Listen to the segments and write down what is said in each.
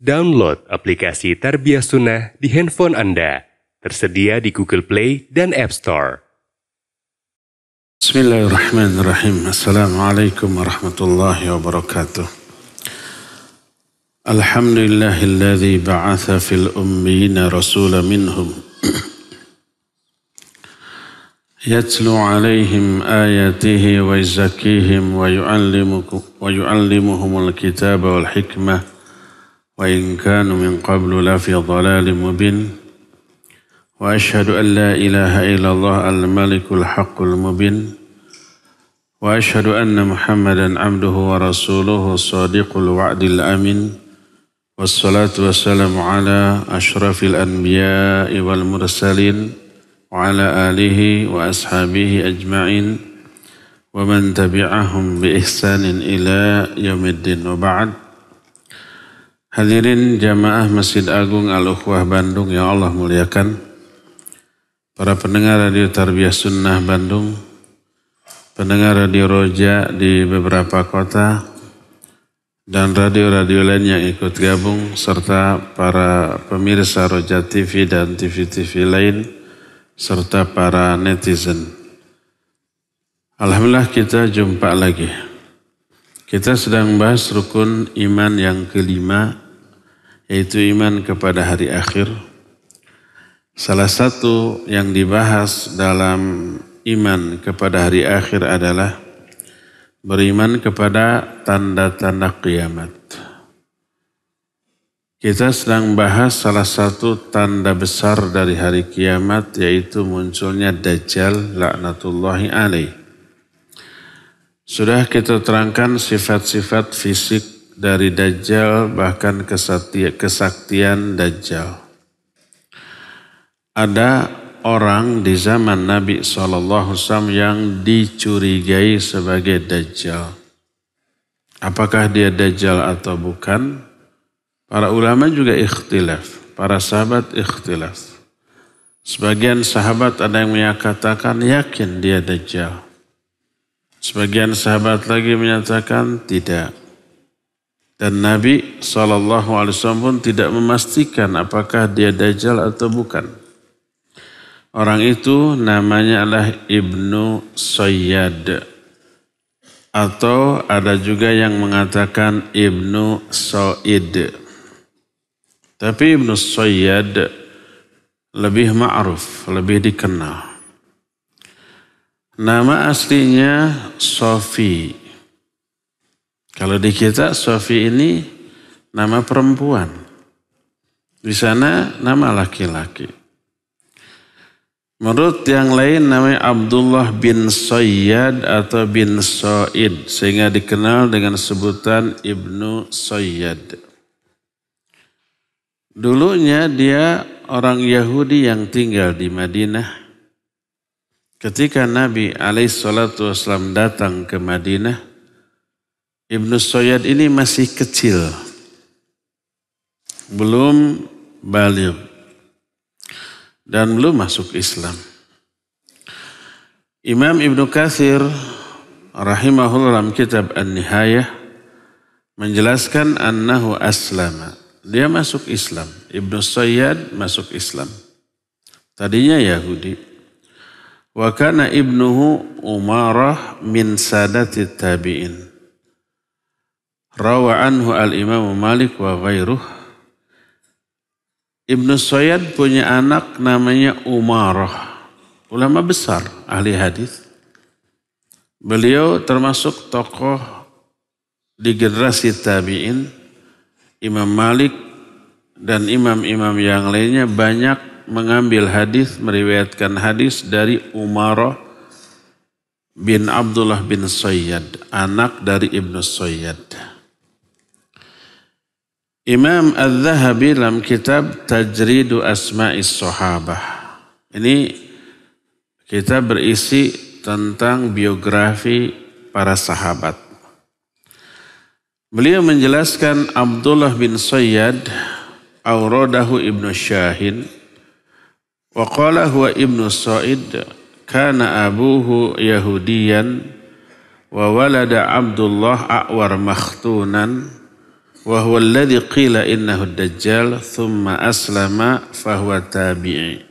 Download aplikasi Tarbiyah Sunnah di handphone Anda. Tersedia di Google Play dan App Store. Bismillahirrahmanirrahim. Assalamualaikum warahmatullahi wabarakatuh. Alhamdulillahilladzi ba'atha fil ummiyina rasula minhum. Yatlu alaihim ayatihi wa yuzakkihim wa yu'allimuhumul kitaba wal hikmah. Wa in kanu min qablu la fi dhalalin mubin. Wa ashhadu an la ilaha illallah al-malikul haqqul mubin. Wa ashhadu anna Muhammadan abduhu wa rasuluhu sadiqul wa'dil amin. Wassalatu wassalamu ala ashrafil anbiya'i wal mursalin wa ala alihi wa ashabihi ajma'in wa man tabi'ahum bi ihsanin ila yaumiddin wa ba'd. Hadirin jamaah Masjid Agung Al-Ukhwah Bandung yang Allah muliakan, para pendengar Radio Tarbiyah Sunnah Bandung, pendengar Radio Roja di beberapa kota, dan radio-radio lain yang ikut gabung, serta para pemirsa Roja TV dan TV-TV lain, serta para netizen. Alhamdulillah kita jumpa lagi. Kita sedang membahas rukun iman yang kelima, yaitu iman kepada hari akhir. Salah satu yang dibahas dalam iman kepada hari akhir adalah beriman kepada tanda-tanda kiamat. Kita sedang bahas salah satu tanda besar dari hari kiamat, yaitu munculnya Dajjal laknatullahi alaih. Sudah kita terangkan sifat-sifat fisik dari Dajjal, bahkan kesaktian Dajjal. Ada orang di zaman Nabi SAW yang dicurigai sebagai Dajjal. Apakah dia Dajjal atau bukan? Para ulama juga ikhtilaf, para sahabat ikhtilaf. Sebagian sahabat ada yang menyatakan yakin dia Dajjal. Sebagian sahabat lagi menyatakan tidak. Dan Nabi SAW pun tidak memastikan apakah dia Dajjal atau bukan. Orang itu namanya adalah Ibnu Sayyad. Atau ada juga yang mengatakan Ibnu Sa'id. Tapi Ibnu Sayyad lebih ma'ruf, lebih dikenal. Nama aslinya Sofi. Kalau di kita Sofi ini nama perempuan. Di sana nama laki-laki. Menurut yang lain namanya Abdullah bin Sayyad atau bin Sa'id, sehingga dikenal dengan sebutan Ibnu Sayyad. Dulunya dia orang Yahudi yang tinggal di Madinah. Ketika Nabi SAW datang ke Madinah, Ibnu Sayyad ini masih kecil, belum baligh, dan belum masuk Islam. Imam Ibnu Katsir rahimahullah dalam kitab An-Nihayah menjelaskan annahu aslama. Dia masuk Islam. Ibnu Sayyad masuk Islam. Tadinya Yahudi. Wa kana ibnuhu Umarah min sadati tabi'in. Rawa anhu al-Imam Malik wa ghairuh. Ibnu Sayyad punya anak namanya Umarah. Ulama besar, ahli hadis. Beliau termasuk tokoh di generasi tabi'in. Imam Malik dan imam-imam yang lainnya banyak mengambil hadis, meriwayatkan hadis dari Umarah bin Abdullah bin Sayyad, anak dari Ibnu Sayyad. Imam Al-Zahabi dalam kitab Tajridu Asma'is Sahabah. Ini kitab berisi tentang biografi para sahabat. Beliau menjelaskan Abdullah bin Sayyad awradahu Ibnu Syahin wa qala huwa Ibnu Sa'id kana abuhu Yahudiyan wa walada Abdullah a'war makhtunan wa huwa alladhi qila innahu ad-dajjal thumma aslama fahuwa tabi'i.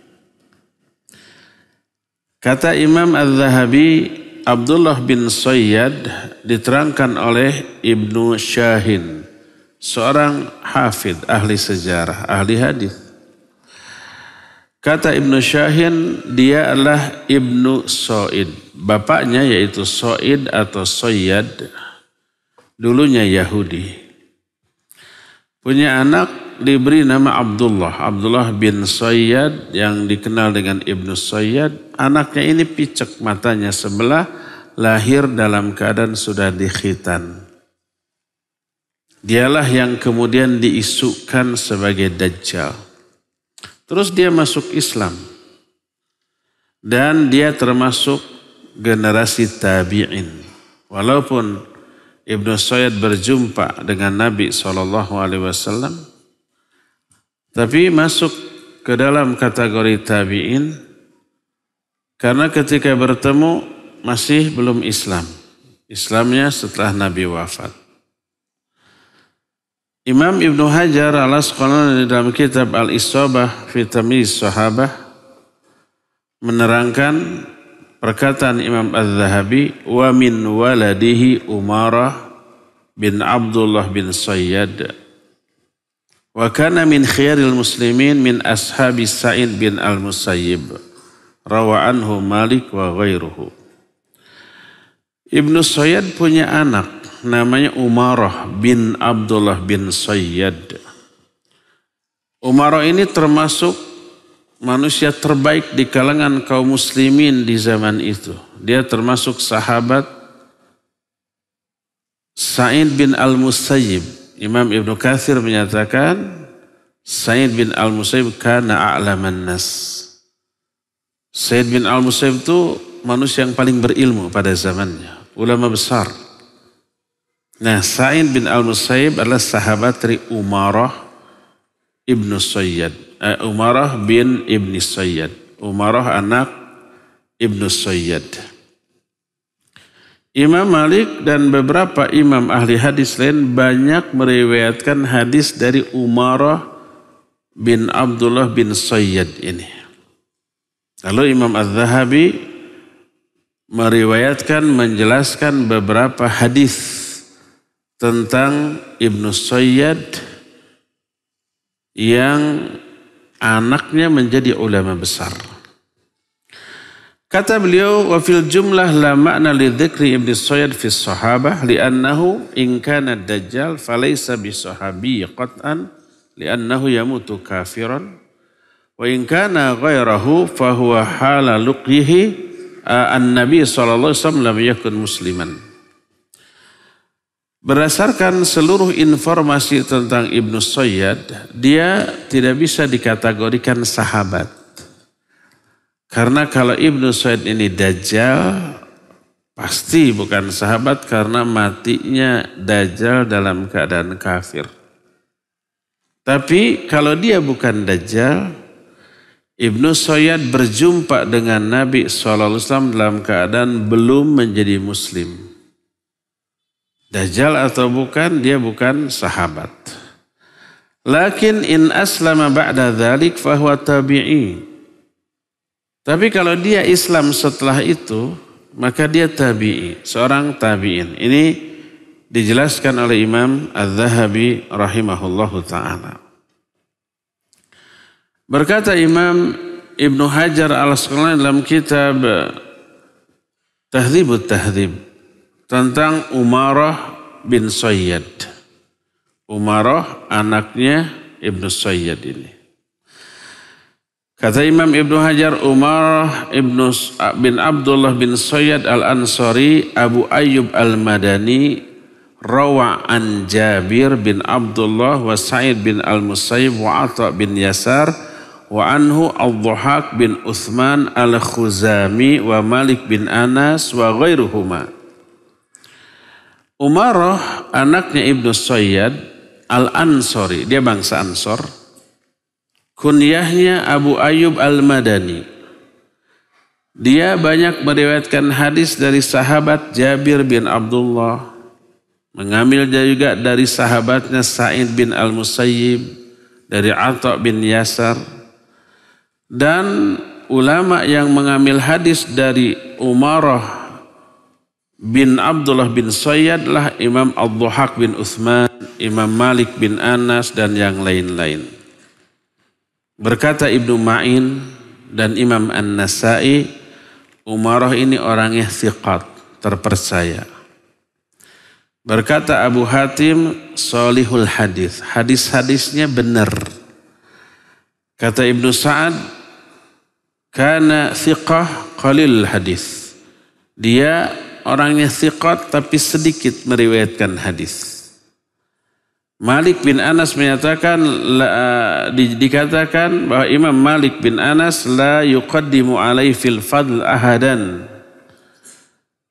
Kata Imam Az-Zahabi, Abdullah bin Sayyad diterangkan oleh Ibnu Syahin, seorang hafidh, ahli sejarah, ahli hadis. Kata Ibnu Syahin, dia adalah Ibnu Sa'id. Bapaknya yaitu Sa'id atau Sayyad, dulunya Yahudi. Punya anak diberi nama Abdullah. Abdullah bin Sayyad yang dikenal dengan Ibnu Sayyad. Anaknya ini picek matanya sebelah, lahir dalam keadaan sudah dikhitan. Dialah yang kemudian diisukan sebagai Dajjal. Terus dia masuk Islam. Dan dia termasuk generasi tabi'in. Walaupun Ibnu Sayyad berjumpa dengan Nabi SAW, tapi masuk ke dalam kategori tabi'in karena ketika bertemu masih belum Islam. Islamnya setelah Nabi wafat. Imam Ibnu Hajar al-Asqalani dalam kitab Al-Isabah fi Tamyiz Sahabah menerangkan perkataan Imam Az-Zahabi, wa min waladihi Umarah bin Abdullah bin Sayyad wa kana min khiyaril muslimin min ashabi Sa'id bin al-Musayyib rawa anhu Malik wa ghairuhu. Ibnu Sayyad punya anak namanya Umarah bin Abdullah bin Sayyad. Umarah ini termasuk manusia terbaik di kalangan kaum muslimin di zaman itu. Dia termasuk sahabat Sa'id bin al-Musayyib. Imam Ibnu Katsir menyatakan Sa'id bin al-Musayyib kana a'laman nas. Sa'id bin al-Musayyib itu manusia yang paling berilmu pada zamannya. Ulama besar. Nah, Sa'id bin al-Musayyib adalah sahabat dari Umarah ibnu Sayyad. Umarah bin Ibni Sayyad. Umarah anak Ibnu Sayyad. Imam Malik dan beberapa imam ahli hadis lain banyak meriwayatkan hadis dari Umarah bin Abdullah bin Sayyad ini. Lalu Imam Az-Zahabi meriwayatkan, menjelaskan beberapa hadis tentang Ibnu Sayyad yang anaknya menjadi ulama besar. Kata beliau, wa fil jumlah la ma'na li dzikri Ibnu Sayyad fi sahabah li'annahu in kana dajjal falaysa bi sahabi qat'an li'annahu yamutu kafiran wa in kana ghairahu fa huwa hala luqihi an-nabi sallallahu alaihi wasallam lam yakun musliman. Berdasarkan seluruh informasi tentang Ibnu Sayyad, dia tidak bisa dikategorikan sahabat. Karena kalau Ibnu Sayyad ini Dajjal, pasti bukan sahabat karena matinya Dajjal dalam keadaan kafir. Tapi kalau dia bukan Dajjal, Ibnu Sayyad berjumpa dengan Nabi SAW dalam keadaan belum menjadi muslim. Dajjal atau bukan, dia bukan sahabat. Lakin in aslama ba'da dzalik fahuwa tabi'i. Tapi kalau dia Islam setelah itu, maka dia tabi'i, seorang tabi'in. Ini dijelaskan oleh Imam Az-Zahabi rahimahullahu ta'ala. Berkata Imam Ibnu Hajar al-Asqalani dalam kitab Tahdzibut Tahdzib tentang Umarah bin Sayyad. Umarah anaknya Ibnu Sayyad ini. Kata Imam Ibnu Hajar, Umarah bin Abdullah bin Sayyad al-Ansari Abu Ayyub al-Madani rawa an Jabir bin Abdullah wa Sa'id bin al-Musayyib wa Atha bin Yasar wa anhu Al-Dhuhaq bin Uthman al-Khuzami wa Malik bin Anas wa ghairuhuma. Umarah anaknya Ibnu Sayyad al-Ansari, dia bangsa Ansor. Kunyahnya Abu Ayyub al-Madani. Dia banyak meriwayatkan hadis dari sahabat Jabir bin Abdullah, mengambil juga dari sahabatnya Sa'id bin Al-Musayyib, dari Atha bin Yasar, dan ulama yang mengambil hadis dari Umarah bin Abdullah bin Sayyad lah Imam Ad-Dhahhak bin Utsman, Imam Malik bin Anas, dan yang lain-lain. Berkata Ibnu Ma'in dan Imam An-Nasai, Umarah ini orangnya thiqat, terpercaya. Berkata Abu Hatim, solihul hadis, hadis-hadisnya benar. Kata Ibnu Sa'ad, kana thiqah qalil hadis. Dia orangnya thiqat tapi sedikit meriwayatkan hadis. Malik bin Anas menyatakan, dikatakan bahwa Imam Malik bin Anas la yuqaddimu alaihi fil fadl ahadan.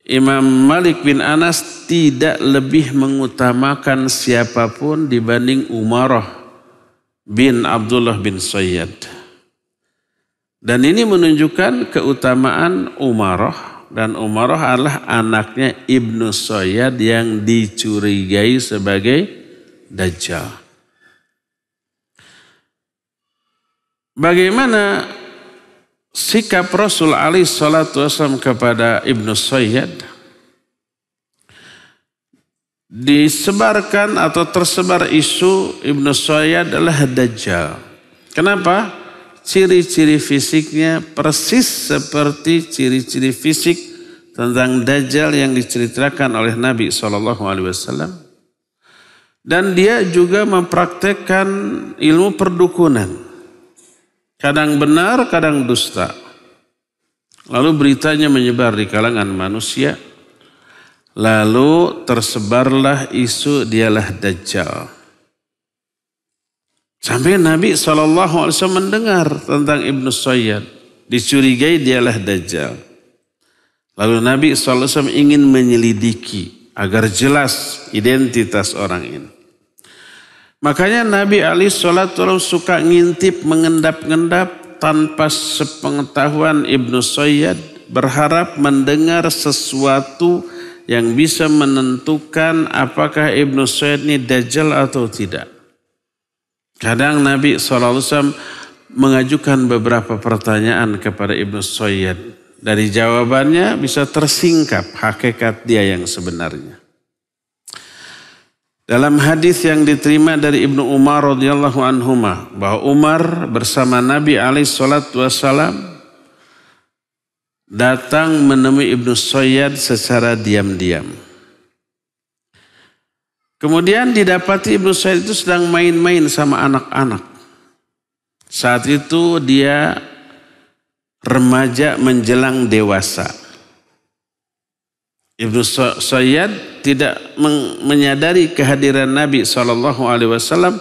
Imam Malik bin Anas tidak lebih mengutamakan siapapun dibanding Umarah bin Abdullah bin Sayyad. Dan ini menunjukkan keutamaan Umarah, dan Umarah adalah anaknya Ibnu Sayyad yang dicurigai sebagai Dajjal. Bagaimana sikap Rasul alaihi salatu wasallam kepada Ibnu Sayyad? Disebarkan atau tersebar isu Ibnu Sayyad adalah Dajjal. Kenapa? Ciri-ciri fisiknya persis seperti ciri-ciri fisik tentang Dajjal yang diceritakan oleh Nabi SAW. Dan dia juga mempraktekkan ilmu perdukunan. Kadang benar, kadang dusta. Lalu beritanya menyebar di kalangan manusia. Lalu tersebarlah isu dialah Dajjal. Sampai Nabi SAW mendengar tentang Ibnu Sayyad. Dicurigai dialah Dajjal. Lalu Nabi SAW ingin menyelidiki agar jelas identitas orang ini. Makanya Nabi SAW suka ngintip, mengendap-endap tanpa sepengetahuan Ibnu Sayyad, berharap mendengar sesuatu yang bisa menentukan apakah Ibnu Sayyad ini Dajjal atau tidak. Kadang Nabi SAW mengajukan beberapa pertanyaan kepada Ibnu Sayyad. Dari jawabannya bisa tersingkap hakikat dia yang sebenarnya. Dalam hadis yang diterima dari Ibnu Umar radhiyallahu anhuma, bahwa Umar bersama Nabi alaihi salatu wasallam datang menemui Ibnu Sayyad secara diam-diam. Kemudian didapati Ibnu Sayyad itu sedang main-main sama anak-anak. Saat itu dia remaja menjelang dewasa. Ibnu Sayyad tidak menyadari kehadiran Nabi SAW.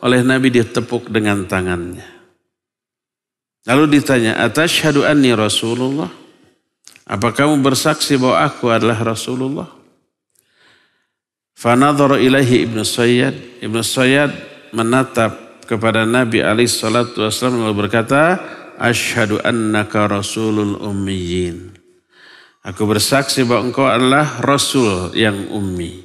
Oleh Nabi ditepuk dengan tangannya. Lalu ditanya, atashhadu anni Rasulullah? Apa kamu bersaksi bahwa aku adalah Rasulullah? Fanadhara ilaihi Ibnu Sayyad. Ibnu Sayyad menatap kepada Nabi SAW lalu berkata, asyhadu annaka rasulul ummiyin. Aku bersaksi bahwa engkau adalah Rasul yang ummi.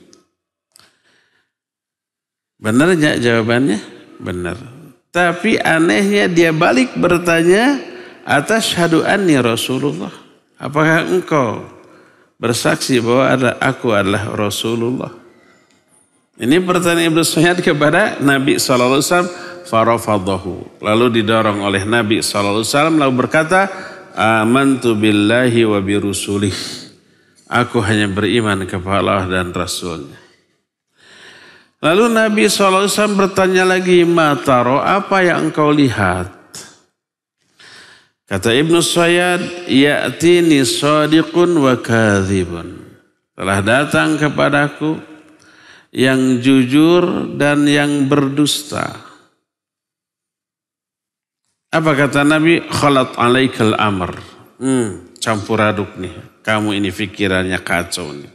Benar enggak jawabannya? Benar. Tapi anehnya dia balik bertanya, atashhadu anni Rasulullah? Apakah engkau bersaksi bahwa aku adalah Rasulullah? Ini pertanyaan Ibnu Sayyad kepada Nabi SAW. Farafadahu. Lalu didorong oleh Nabi SAW lalu berkata, amantu billahi wa birusulih. Aku hanya beriman kepada Allah dan Rasulnya. Lalu Nabi SAW bertanya lagi, mataro, apa yang engkau lihat? Kata Ibnu Sayyad, ya'tini shadiqun wa kadhibun. Telah datang kepadaku yang jujur dan yang berdusta. Apa kata Nabi? Khalat alaikal amr. Campur aduk nih. Kamu ini pikirannya kacau nih.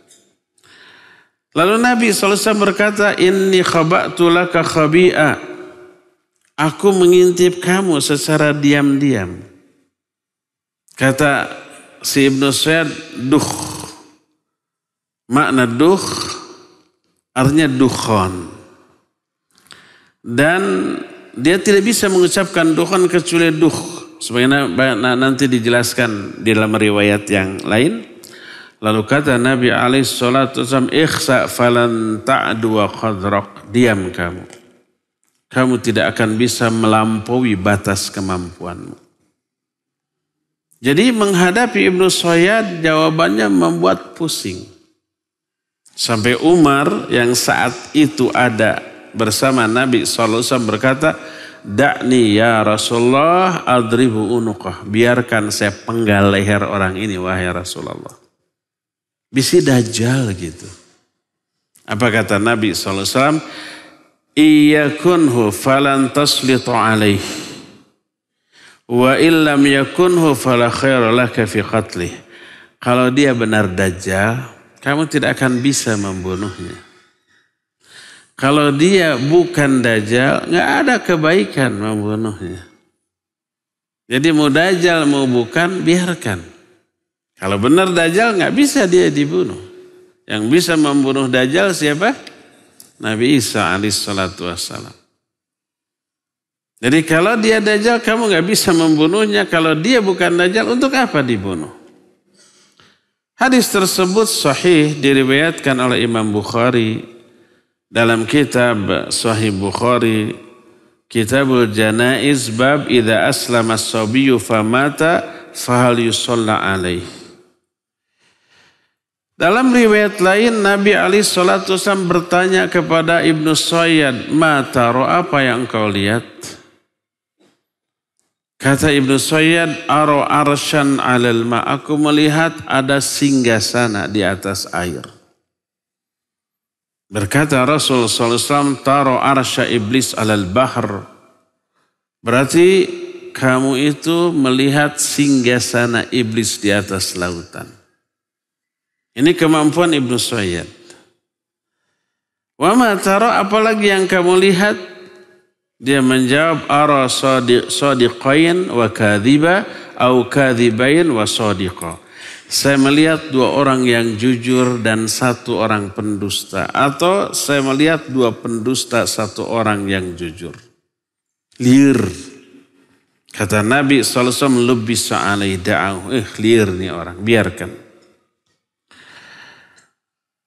Lalu Nabi SAW berkata, inni khaba'tu laka khabi'a. Aku mengintip kamu secara diam-diam. Kata si Ibnu Sayyad, duh. Makna duh artinya dukhan. Dan dia tidak bisa mengucapkan dukhan kecuali duh. Sebagaimana nanti dijelaskan di dalam riwayat yang lain. Lalu kata Nabi SAW, ikhsa falan ta'du wa qadrak. Diam kamu. Kamu tidak akan bisa melampaui batas kemampuanmu. Jadi menghadapi Ibnu Sayyad jawabannya membuat pusing. Sampai Umar yang saat itu ada bersama Nabi SAW berkata, Da'ni ya Rasulullah adribu unuqah. Biarkan saya penggal leher orang ini wahai Rasulullah. Bisi dajjal gitu. Apa kata Nabi SAW? Iyakunhu falan taslitu alaih. Wa illam yakunhu fala khaira laka fi qatlih. Kalau dia benar dajjal, kamu tidak akan bisa membunuhnya. Kalau dia bukan dajjal, nggak ada kebaikan membunuhnya. Jadi mau dajjal mau bukan, biarkan. Kalau benar dajjal nggak bisa dia dibunuh. Yang bisa membunuh dajjal siapa? Nabi Isa alaihissalatu wassalam. Jadi kalau dia dajjal kamu nggak bisa membunuhnya. Kalau dia bukan dajjal untuk apa dibunuh? Hadis tersebut sahih diriwayatkan oleh Imam Bukhari. Dalam kitab Sahih Bukhari, Kitabul Janaiz bab idza aslama as-sabiyyu famata fahal yusalla alaih. Dalam riwayat lain Nabi SAW bertanya kepada Ibnu Sayyad, "Ma taro, apa yang engkau lihat?" Kata Ibnu Sayyad, "Aro arsyan 'alal ma." Aku melihat ada singgasana di atas air. Berkata Rasul SAW, taro arsya iblis alal bahr. Berarti kamu itu melihat singgasana iblis di atas lautan. Ini kemampuan Ibnu Sayyad. Wa ma taro, apalagi yang kamu lihat? Dia menjawab, ara sadiqain wa kadhiba au kadhibain wa sadiqa. Saya melihat dua orang yang jujur dan satu orang pendusta. Atau saya melihat dua pendusta, satu orang yang jujur. Liar. Kata Nabi SAW, lubisa alaih da'ahu. Liar nih orang, biarkan.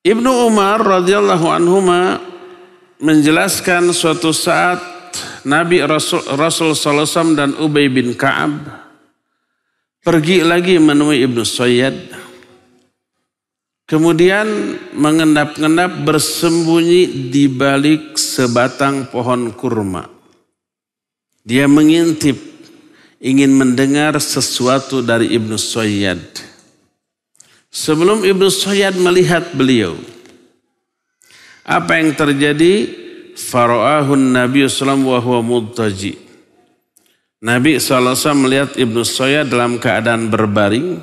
Ibnu Umar radhiyallahu anhuma menjelaskan suatu saat Nabi Rasul SAW dan Ubay bin Ka'ab pergi lagi menemui Ibnu Sayyad. Kemudian mengendap-endap bersembunyi di balik sebatang pohon kurma. Dia mengintip, ingin mendengar sesuatu dari Ibnu Sayyad. Sebelum Ibnu Sayyad melihat beliau, apa yang terjadi? Fara'ahun Nabi SAW wa huwa mudtaji. Nabi SAW melihat Ibnu Sayyad dalam keadaan berbaring.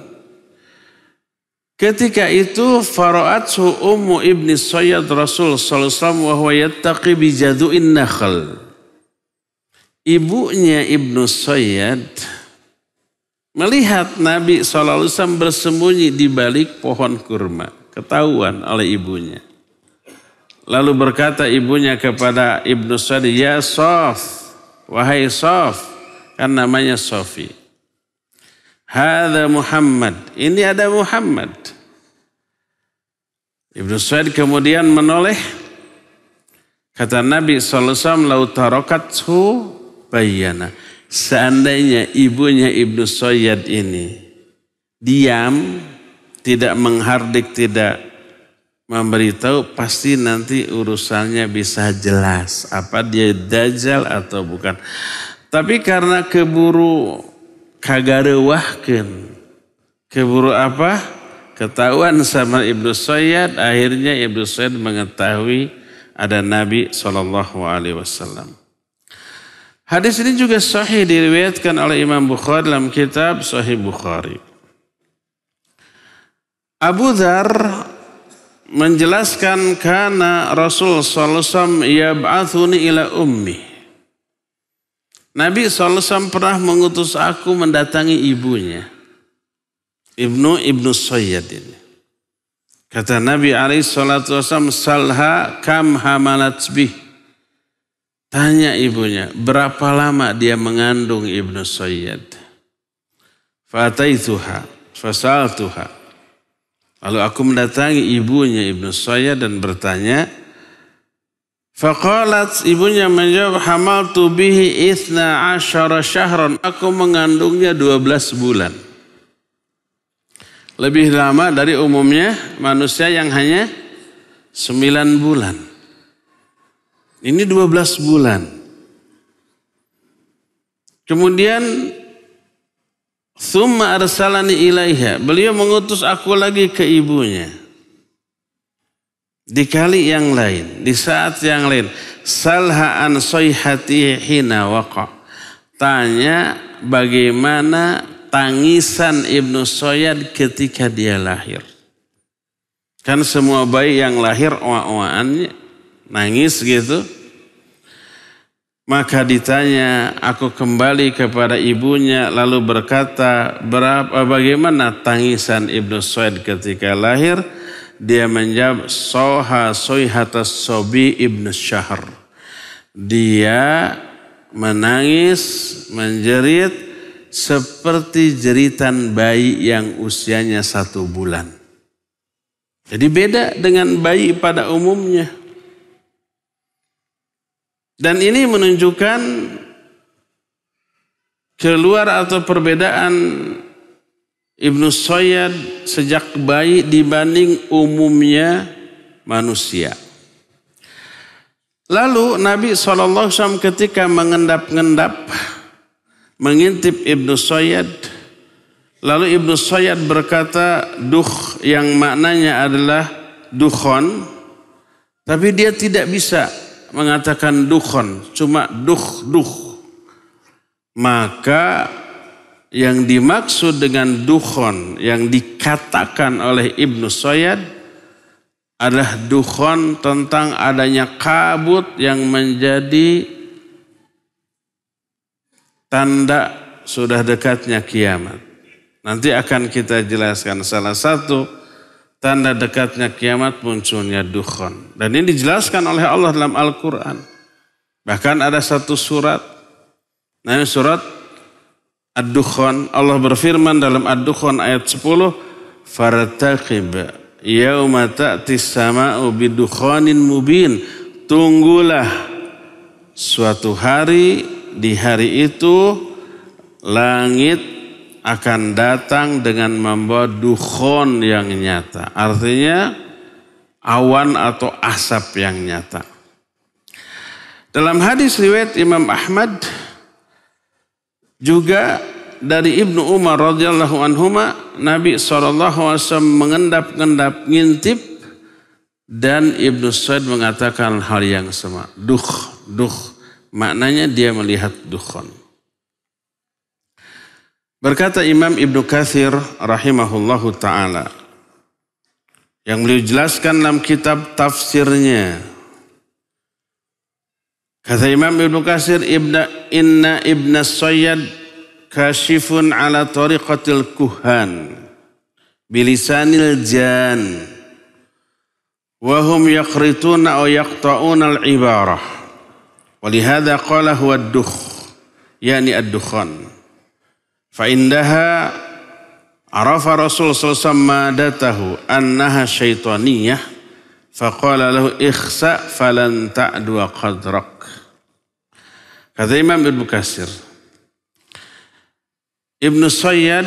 Ketika itu fara'athu ummu Ibnu Sayyad Rasul SAW wa huwa yattaqi bi jadu'in nakhl. Ibunya Ibnu Sayyad melihat Nabi SAW bersembunyi di balik pohon kurma. Ketahuan oleh ibunya. Lalu berkata ibunya kepada Ibnu Sayyad, ya Saf, wahai Saf. Kan namanya Sofi. Hadza Muhammad. Ini ada Muhammad. Ibnu Sayyad kemudian menoleh. Kata Nabi SAW, lau tarakathu bayyana. Seandainya ibunya Ibnu Sayyad ini diam, tidak menghardik, tidak memberitahu, pasti nanti urusannya bisa jelas. Apa dia dajjal atau bukan. Tapi karena keburu kagarewahkeun, keburu apa? Ketahuan sama Ibnu Sayyad, akhirnya Ibnu Sayyad mengetahui ada Nabi SAW. Hadis ini juga sahih diriwayatkan oleh Imam Bukhari dalam kitab Sahih Bukhari. Abu Dzar menjelaskan karena Rasul SAW yab'athuni ila ummi. Nabi SAW pernah mengutus aku mendatangi ibunya. Ibnu Sayyad ini. Kata Nabi SAW, salha kam hamalat bih. Tanya ibunya, berapa lama dia mengandung Ibnu Sayyad? Fa'ataituha, fasaltuha. Lalu aku mendatangi ibunya Ibnu Sayyad dan bertanya. Faqalat, ibunya menjawab, hamaltu bihi 12 syahran. Aku mengandungnya 12 bulan. Lebih lama dari umumnya manusia yang hanya 9 bulan. Ini 12 bulan. Kemudian thumma arsalani ilaiha. Beliau mengutus aku lagi ke ibunya. Di kali yang lain, di saat yang lain. Salha an sayhati hina waqa. Tanya bagaimana tangisan Ibnu Sayyad ketika dia lahir. Kan semua bayi yang lahir oa-oaannya nangis gitu. Maka ditanya, aku kembali kepada ibunya lalu berkata, bagaimana tangisan Ibnu Sayyad ketika lahir? Dia menjawab, soha soyhatas sobi Ibnu Syahr. Dia menangis, menjerit seperti jeritan bayi yang usianya 1 bulan. Jadi beda dengan bayi pada umumnya. Dan ini menunjukkan keluar atau perbedaan Ibnu Sayyad sejak bayi dibanding umumnya manusia. Lalu Nabi SAW ketika mengendap-ngendap, mengintip Ibnu Sayyad, lalu Ibnu Sayyad berkata duh, yang maknanya adalah dukhon, tapi dia tidak bisa mengatakan dukhon, cuma duh. Maka yang dimaksud dengan dukhon yang dikatakan oleh Ibnu Sayyad adalah dukhon tentang adanya kabut yang menjadi tanda sudah dekatnya kiamat. Nanti akan kita jelaskan salah satu tanda dekatnya kiamat munculnya dukhon. Dan ini dijelaskan oleh Allah dalam Al-Quran. Bahkan ada satu surat, namanya surat Ad-Dukhan. Allah berfirman dalam Ad-Dukhan ayat 10, fartaqib yauma ta'tis sama'u bidukhanin mubin. Tunggulah suatu hari, di hari itu langit akan datang dengan membawa dukhon yang nyata. Artinya awan atau asap yang nyata. Dalam hadis riwayat Imam Ahmad juga dari Ibnu Umar radhiyallahu anhuma, Nabi SAW mengendap-endap ngintip dan Ibnu Sayyad mengatakan hal yang sama. Duh. Maknanya dia melihat dukhon. Berkata Imam Ibnu Katsir rahimahullahu ta'ala, yang beliau jelaskan dalam kitab tafsirnya. Kata Imam Ibnu Katsir, inna Ibnu Sayyad kashifun ala tariqatil kuhan bilisanil jan wa hum yaqrituna aw yaqta'una al-ibarah wa lihadha qala huwa ad-dukh yani ad-dukhan fa indaha arafa Rasul sallallahu alaihi wasallam madatahu annaha syaitaniyah fa qala lahu ikhsa falan ta'du qadrak. Kata Imam Ibnu Katsir, Ibnu Sayyad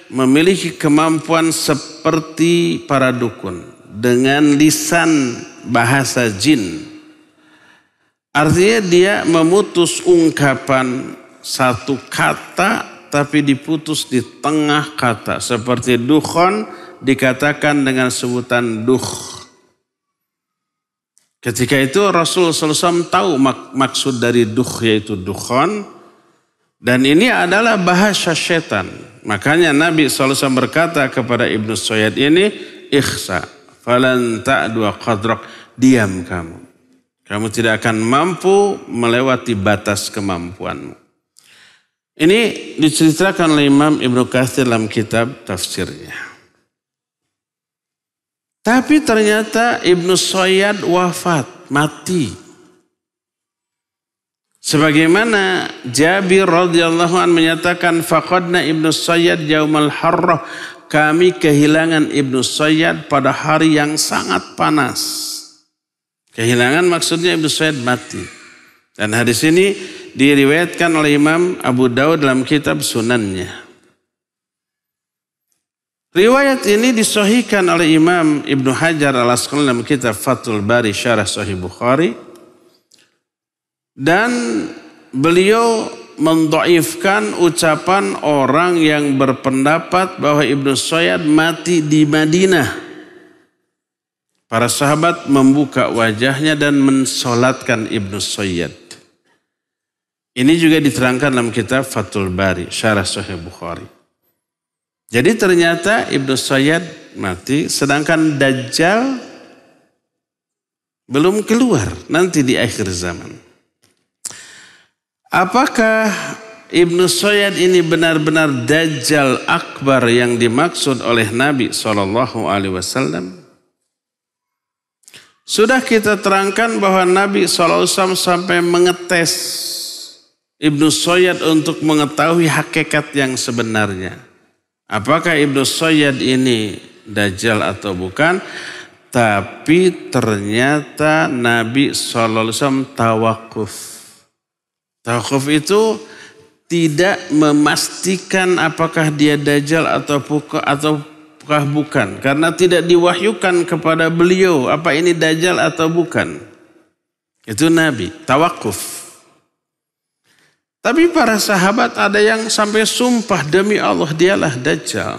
memiliki kemampuan seperti para dukun dengan lisan bahasa jin. Artinya dia memutus ungkapan satu kata tapi diputus di tengah kata. Seperti dukhon dikatakan dengan sebutan duh. Ketika itu Rasul SAW tahu maksud dari duh yaitu dukhon. Dan ini adalah bahasa setan. Makanya Nabi SAW berkata kepada Ibnu Sayyad ini, ikhsa, falan ta'du qadrak, diam kamu. Kamu tidak akan mampu melewati batas kemampuanmu. Ini diceritakan oleh Imam Ibnu Katsir dalam kitab tafsirnya. Tapi ternyata Ibnu Sayyad wafat, mati. Sebagaimana Jabir radhiyallahu an menyatakan, faqadna Ibnu Sayyad yaumal harrah, kami kehilangan Ibnu Sayyad pada hari yang sangat panas. Kehilangan maksudnya Ibnu Sayyad mati. Dan hadis ini diriwayatkan oleh Imam Abu Daud dalam kitab Sunannya. Riwayat ini disahihkan oleh Imam Ibnu Hajar al-Asqalani dalam kitab Fathul Bari Syarah Sahih Bukhari. Dan beliau mendhaifkan ucapan orang yang berpendapat bahwa Ibnu Sayyad mati di Madinah. Para sahabat membuka wajahnya dan mensolatkan Ibnu Sayyad. Ini juga diterangkan dalam kitab Fathul Bari Syarah Sahih Bukhari. Jadi ternyata Ibnu Sayyad mati, sedangkan Dajjal belum keluar nanti di akhir zaman. Apakah Ibnu Sayyad ini benar-benar Dajjal Akbar yang dimaksud oleh Nabi SAW? Sudah kita terangkan bahwa Nabi SAW sampai mengetes Ibnu Sayyad untuk mengetahui hakikat yang sebenarnya. Apakah Ibnu Sayyad ini Dajjal atau bukan? Tapi ternyata Nabi SAW tawakuf. Tawakuf itu tidak memastikan apakah dia Dajjal ataukah bukan. Karena tidak diwahyukan kepada beliau apa ini Dajjal atau bukan. Itu Nabi, tawakuf. Tapi para sahabat ada yang sampai sumpah demi Allah dialah Dajjal.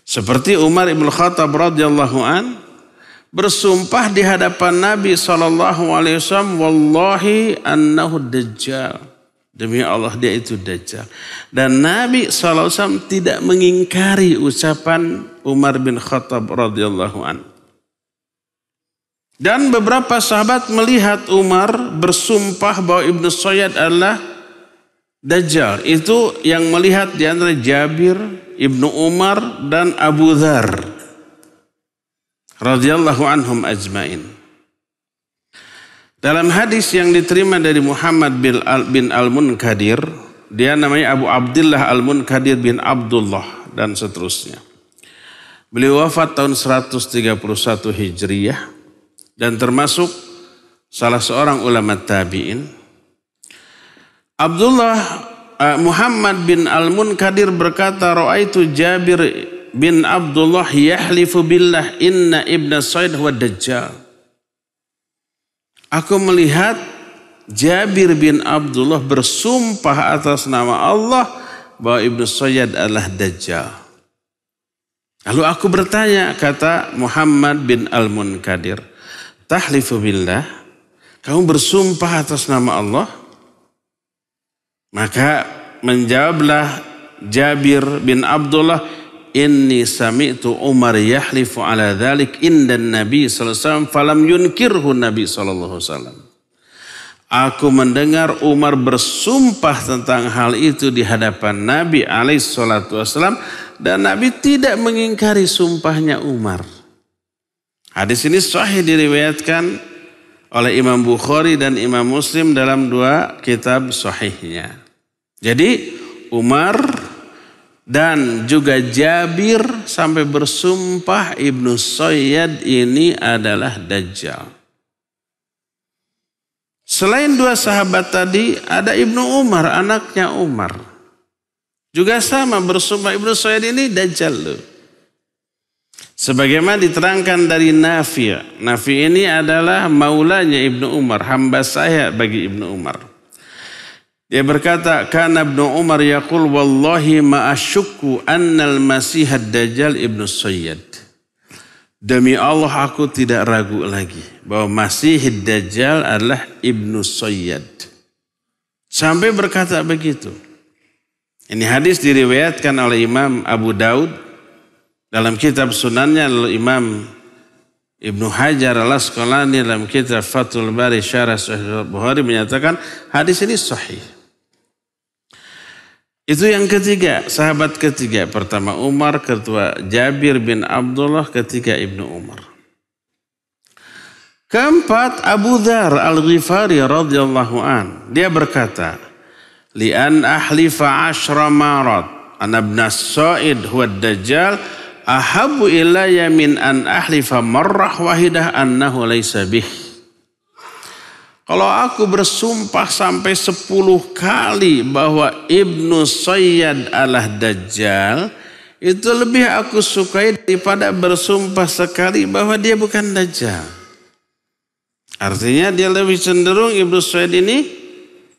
Seperti Umar ibn Khattab radhiyallahu an bersumpah di hadapan Nabi SAW, wallahi annahu Dajjal. Demi Allah dia itu Dajjal. Dan Nabi SAW tidak mengingkari ucapan Umar bin Khattab radhiyallahu an. Dan beberapa sahabat melihat Umar bersumpah bahwa Ibnu Sayyad adalah Dajjal. Itu yang melihat di antara Jabir, Ibnu Umar dan Abu Dzar radhiyallahu anhum ajmain. Dalam hadis yang diterima dari Muhammad bin Al-Munkadir, dia namanya Abu Abdullah Al-Munkadir bin Abdullah dan seterusnya. Beliau wafat tahun 131 Hijriyah dan termasuk salah seorang ulama tabi'in. Muhammad bin Al-Munkadir berkata, ra'aitu Jabir bin Abdullah yahlifu billah inna Ibnu Sayyad huwa Dajjal. Aku melihat Jabir bin Abdullah bersumpah atas nama Allah bahwa Ibnu Sayyad adalah Dajjal. Lalu aku bertanya, kata Muhammad bin Al-Munkadir, tahlifu billah, kamu bersumpah atas nama Allah? Maka menjawablah Jabir bin Abdullah, inni sami'tu Umar yahlifu ala dhalik indan Nabi sallallahu alaihi wasallam falam yunkirhu Nabi sallallahu alaihi wasallam. Aku mendengar Umar bersumpah tentang hal itu di hadapan Nabi alaihi salatu wasallam dan Nabi tidak mengingkari sumpahnya Umar. Hadis ini sahih diriwayatkan oleh Imam Bukhari dan Imam Muslim dalam dua kitab sahihnya. Jadi Umar dan juga Jabir sampai bersumpah Ibnu Sayyad ini adalah Dajjal. Selain dua sahabat tadi, ada Ibnu Umar, anaknya Umar. Juga sama bersumpah Ibnu Sayyad ini Dajjal loh. Sebagaimana diterangkan dari Nafi'. Nafi' ini adalah maulanya Ibnu Umar, hamba saya bagi Ibnu Umar. Dia berkata, kana Ibnu Umar yaqul wallahi ma asyukku annal masihad dajjal Ibnu Sayyad. Demi Allah aku tidak ragu lagi bahwa Masihid Dajjal adalah Ibnu Sayyad. Sampai berkata begitu. Ini hadis diriwayatkan oleh Imam Abu Daud dalam kitab Sunannya, lalu Imam Ibnu Hajar al-Asqalani dalam kitab Fathul Bari Syarah Sahih Bukhari menyatakan hadis ini sahih. Itu yang ketiga, sahabat ketiga. Pertama Umar, kedua Jabir bin Abdullah, ketiga Ibnu Umar. Keempat Abu Dzar Al-Ghifari radhiyallahu an. Dia berkata, "Li'an ahlifa 10 marat ana ibn as-Sa'id huwa ad-Dajjal ahabbu ilayya min an ahlifa marrah wahidah annahu laysa bih." Kalau aku bersumpah sampai 10 kali bahwa Ibnu Sayyad adalah Dajjal, itu lebih aku sukai daripada bersumpah sekali bahwa dia bukan Dajjal. Artinya dia lebih cenderung Ibnu Sayyad ini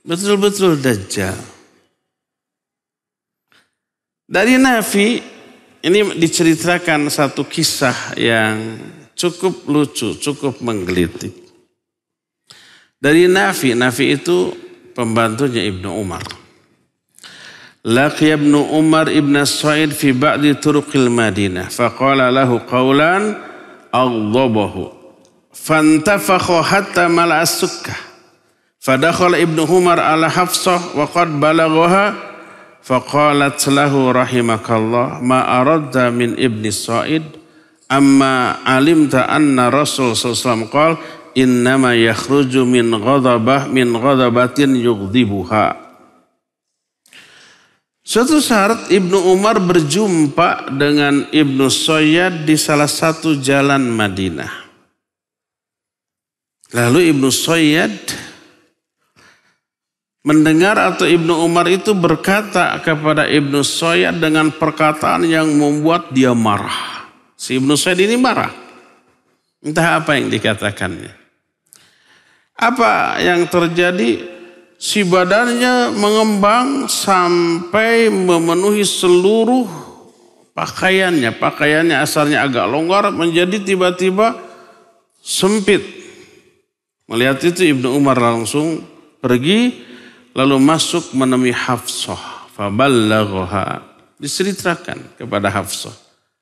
betul-betul Dajjal. Dari Nafi, ini diceritakan satu kisah yang cukup lucu, cukup menggelitik. Dari Nafi itu pembantunya Ibnu Umar. Laqiya Ibnu Umar Ibn Sa'id fi ba'di turuqil Madinah. Faqala lahu qawlan aghdabahu. Fantafakha hatta mala'a sukkah. Fadakhala Ibnu Umar ala Hafsah wa qad balaghaha. Faqalat lahu rahimakallah ma aradda min Ibn Sa'id. Amma alimta anna Rasul SAW qala innama yakhruju min ghadabatin yughdibuha. Suatu saat Ibnu Umar berjumpa dengan Ibnu Sayyad di salah satu jalan Madinah. Lalu Ibnu Sayyad mendengar atau Ibnu Umar itu berkata kepada Ibnu Sayyad dengan perkataan yang membuat dia marah. Si Ibnu Sayyad ini marah. Entah apa yang dikatakannya. Apa yang terjadi? Si badannya mengembang sampai memenuhi seluruh pakaiannya. Pakaiannya asalnya agak longgar menjadi tiba-tiba sempit. Melihat itu Ibnu Umar langsung pergi lalu masuk menemui Hafsah. Faballaghaha. Diceritakan kepada Hafsah.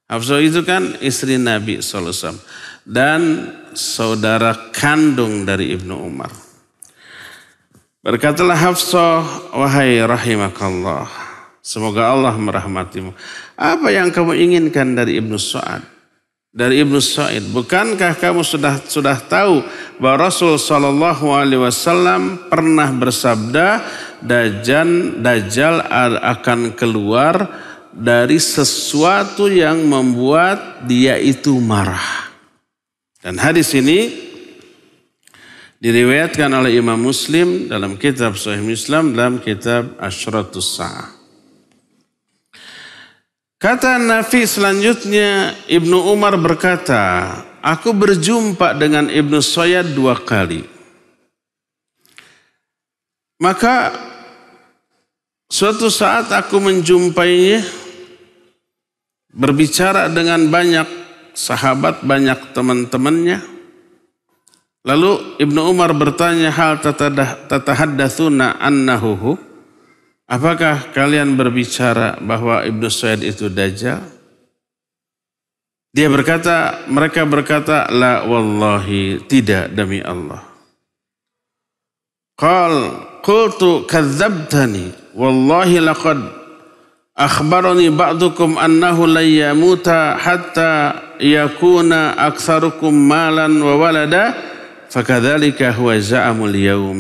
Hafsah itu kan istri Nabi SAW. Dan saudara kandung dari Ibnu Umar. Berkatalah Hafsah, wahai rahimakallah, semoga Allah merahmatimu. Apa yang kamu inginkan dari Ibnu Sa'ad? Dari Ibnu Sa'id, bukankah kamu sudah tahu bahwa Rasul SAW pernah bersabda, Dajjal akan keluar dari sesuatu yang membuat dia itu marah. Dan hadis ini diriwayatkan oleh Imam Muslim dalam kitab Sahih Muslim dalam kitab Asyratus Sa'ah. Kata Nafi selanjutnya, Ibnu Umar berkata, aku berjumpa dengan Ibnu Sayyad 2 kali. Maka suatu saat aku menjumpainya berbicara dengan banyak sahabat, banyak teman-temannya. Lalu Ibnu Umar bertanya, hal tatahaddatsuna annahu? Apakah kalian berbicara bahwa Ibnu Sayyad itu Dajjal? Dia berkata, mereka berkata, la wallahi, tidak demi Allah. Qultu kadzabtani, wallahi laqad akhbarani ba'dukum annahu la yamuta hatta yakuna aktsarukum malan wa walada fakadzalika huwa za'amul yaum.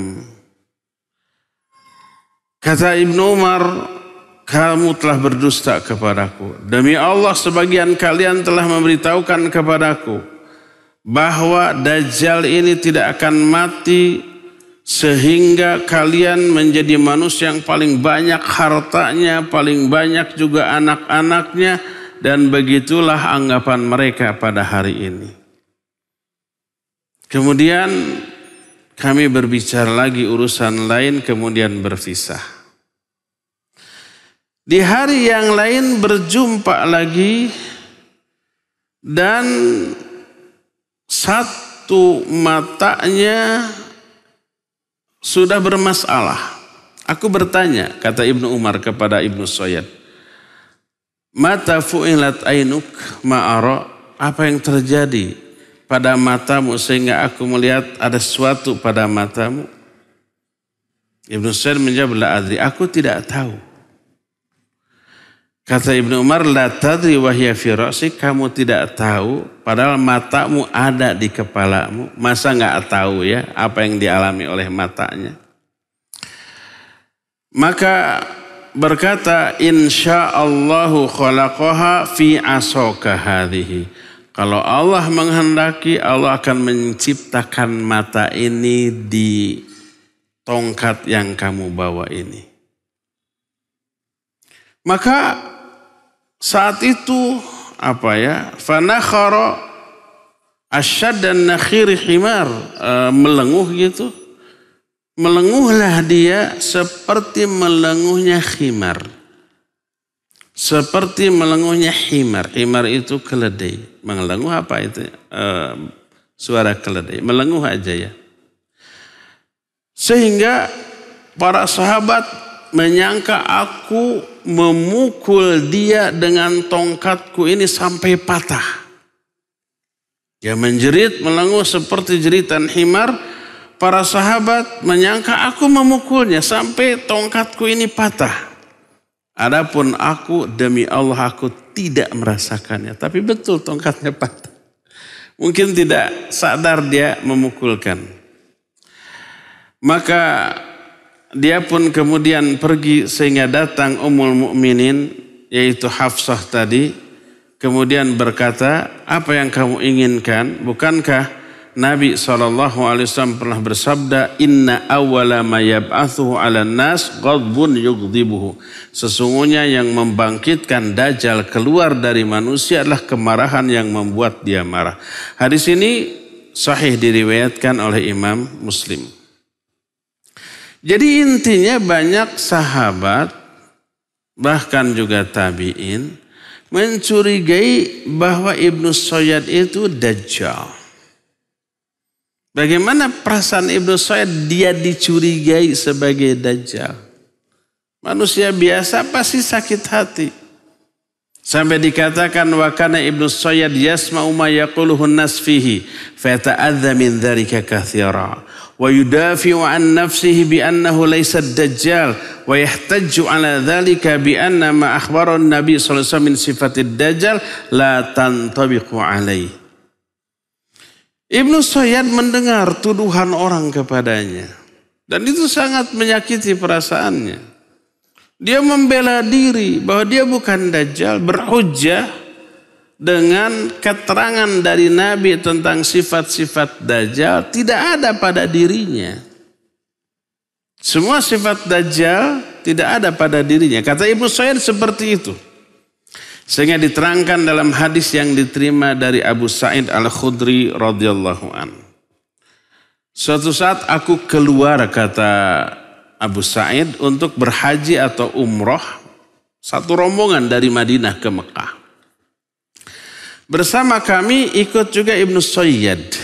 Kata Ibnu Umar, kamu telah berdusta kepadaku. Demi Allah, sebagian kalian telah memberitahukan kepadaku bahwa Dajjal ini tidak akan mati sehingga kalian menjadi manusia yang paling banyak hartanya, paling banyak juga anak-anaknya, dan begitulah anggapan mereka pada hari ini. Kemudian kami berbicara lagi urusan lain, kemudian berpisah. Di hari yang lain berjumpa lagi, dan satu matanya sudah bermasalah. Aku bertanya, kata Ibnu Umar kepada Ibnu Sayyad, mata fu'ilat ainuk ma'ara, apa yang terjadi pada matamu sehingga aku melihat ada sesuatu pada matamu? Ibnu Sayyad menjawab, la adri, aku tidak tahu. Kata Ibnu Umar, la tadri wa hiya fi ra'si, kamu tidak tahu padahal matamu ada di kepalamu. Masa enggak tahu ya apa yang dialami oleh matanya? Maka berkata, insyaallahu khalaqaha fi asaka hadhihi. Kalau Allah menghendaki, Allah akan menciptakan mata ini di tongkat yang kamu bawa ini. Maka saat itu fanakhara asyaddan nakhiri himar, melenguh gitu. Melenguhlah dia seperti melenguhnya khimar. Seperti melenguhnya himar. Himar itu keledai. Melenguh apa itu? Suara keledai. Melenguh aja ya. Sehingga para sahabat menyangka aku memukul dia dengan tongkatku ini sampai patah. Dia menjerit, melenguh seperti jeritan himar. Para sahabat menyangka aku memukulnya sampai tongkatku ini patah. Adapun aku, demi Allah aku tidak merasakannya. Tapi betul tongkatnya patah. Mungkin tidak sadar dia memukulkan. Maka dia pun kemudian pergi sehingga datang Ummul Mukminin, yaitu Hafsah tadi. Kemudian berkata, apa yang kamu inginkan? Bukankah Nabi SAW pernah bersabda, inna awwala ma yab'athuhu 'alan nas ghadbun yughdibuhu. Sesungguhnya yang membangkitkan Dajjal keluar dari manusia adalah kemarahan yang membuat dia marah. Hadis ini sahih diriwayatkan oleh Imam Muslim. Jadi intinya banyak sahabat bahkan juga tabi'in mencurigai bahwa Ibnu Sayyad itu Dajjal. Bagaimana perasaan Ibnu Sayyad dia dicurigai sebagai Dajjal? Manusia biasa pasti sakit hati. Sampai dikatakan wa kana Ibnu Sayyad yasma'u ma yaquluhu an-nas fihi fa yata'adza min dzalika katsira wa yudafi'u an nafsihi bi annahu laysa ad-dajjal wa yahtajju ala dzalika bi anna ma akhbara an-nabi sallallahu alaihi wasallam min sifatid dajjal la tantabiqu alaihi. Ibnu Sayyad mendengar tuduhan orang kepadanya. Dan itu sangat menyakiti perasaannya. Dia membela diri bahwa dia bukan Dajjal, berhujjah dengan keterangan dari Nabi tentang sifat-sifat Dajjal tidak ada pada dirinya. Semua sifat Dajjal tidak ada pada dirinya. Kata Ibnu Sayyad seperti itu. Sehingga diterangkan dalam hadis yang diterima dari Abu Sa'id Al-Khudri radhiyallahu an. Suatu saat aku keluar, kata Abu Sa'id, untuk berhaji atau umroh, satu rombongan dari Madinah ke Mekah. Bersama kami ikut juga Ibnu Sayyad.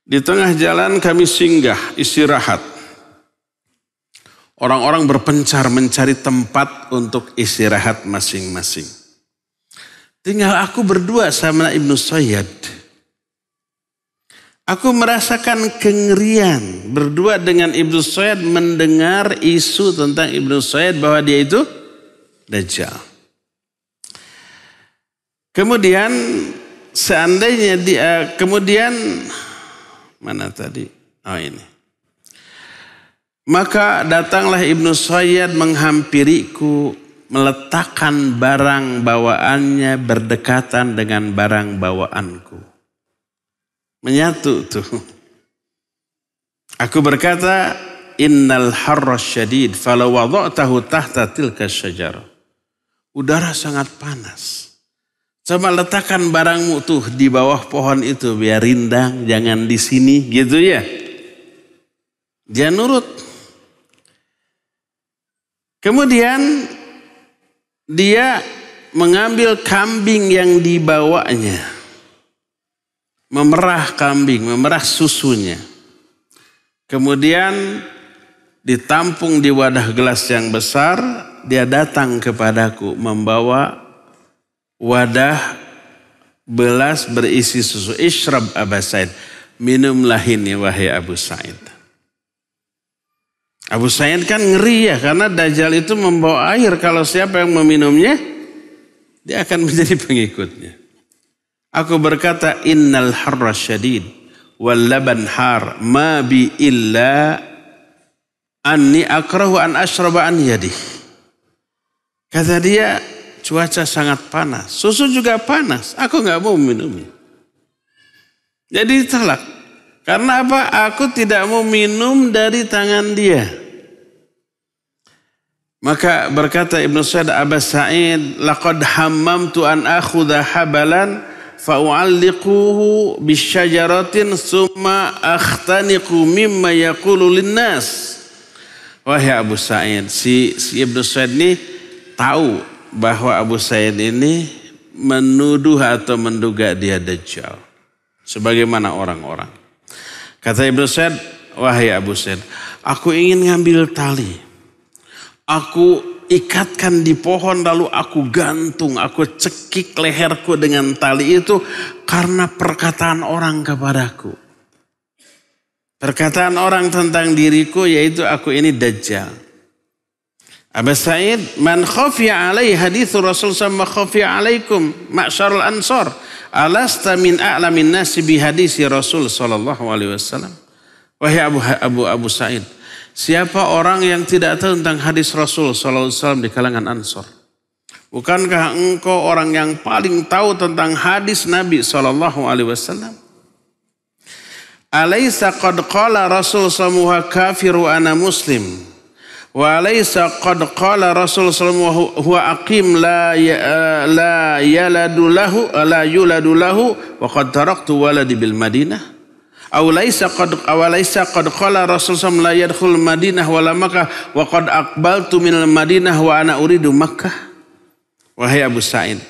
Di tengah jalan kami singgah, istirahat. Orang-orang berpencar mencari tempat untuk istirahat masing-masing. Tinggal aku berdua sama Ibnu Sayyad. Aku merasakan kengerian berdua dengan Ibnu Sayyad mendengar isu tentang Ibnu Sayyad bahwa dia itu Dajjal. Kemudian seandainya mana tadi? Oh ini. Maka datanglah Ibnu Sayyad menghampiriku, meletakkan barang bawaannya berdekatan dengan barang bawaanku. Menyatu tuh. Aku berkata, innal harra syadid falau wada'tahu tahta tilka syajarah. Udara sangat panas. Coba letakkan barangmu tuh di bawah pohon itu biar rindang, jangan di sini gitu ya. Dia nurut. Kemudian dia mengambil kambing yang dibawanya. Memerah kambing, memerah susunya. Kemudian ditampung di wadah gelas yang besar. Dia datang kepadaku membawa wadah belas berisi susu. Ishrab Aba Sa'id. Minumlah ini wahai Abu Sa'id. Abu Sa'id kan ngeri ya, karena Dajjal itu membawa air. Kalau siapa yang meminumnya, dia akan menjadi pengikutnya. Aku berkata, innal harra syadid wal laban har ma bi illa anni akrahu an ashraba an yadih. Kata dia, cuaca sangat panas, susu juga panas, aku nggak mau minumnya. Jadi talak. Karena apa? Aku tidak mau minum dari tangan dia. Maka berkata Ibnu Sa'd Aba Sa'id, laqad hammamtu an akhudha habalan fa u'alliquhu bisyajaratin summa akhtaniqu mimma yaqulu linnas. Wahai Abu Sa'id, si Ibnu Sa'd ini tahu bahwa Abu Sa'id ini menuduh atau menduga dia Dajjal. Sebagaimana orang-orang. Kata Ibnu Sa'd, wahai Abu Sa'id, aku ingin ngambil tali. Aku ikatkan di pohon lalu aku gantung, aku cekik leherku dengan tali itu karena perkataan orang kepadaku. Perkataan orang tentang diriku yaitu aku ini Dajjal. Abu Sa'id, man khafiya alaihi hadithu Rasul sama khafiya alaikum ma'syarul ansar. Alasta min a'lamin nasi bihadisi Rasul sallallahu alaihi wasallam. Wahai Abu Sa'id, siapa orang yang tidak tahu tentang hadis Rasul sallallahu alaihi wasallam di kalangan Ansar? Bukankah engkau orang yang paling tahu tentang hadis Nabi sallallahu alaihi wasallam? Alaysa qad qala Rasul sallallahu kafiru ana muslim. Wa alaysa qad qala Rasul sallallahu huwa aqim la yuladu lahu wa qad taraktu waladi bil Madinah. Aw laysa qad qala Rasul sallallahu la yadkhul Madinah wala Makkah wa qad aqbaltu minal Madinah wa ana uridu Makkah. Wahai Abu Sa'id,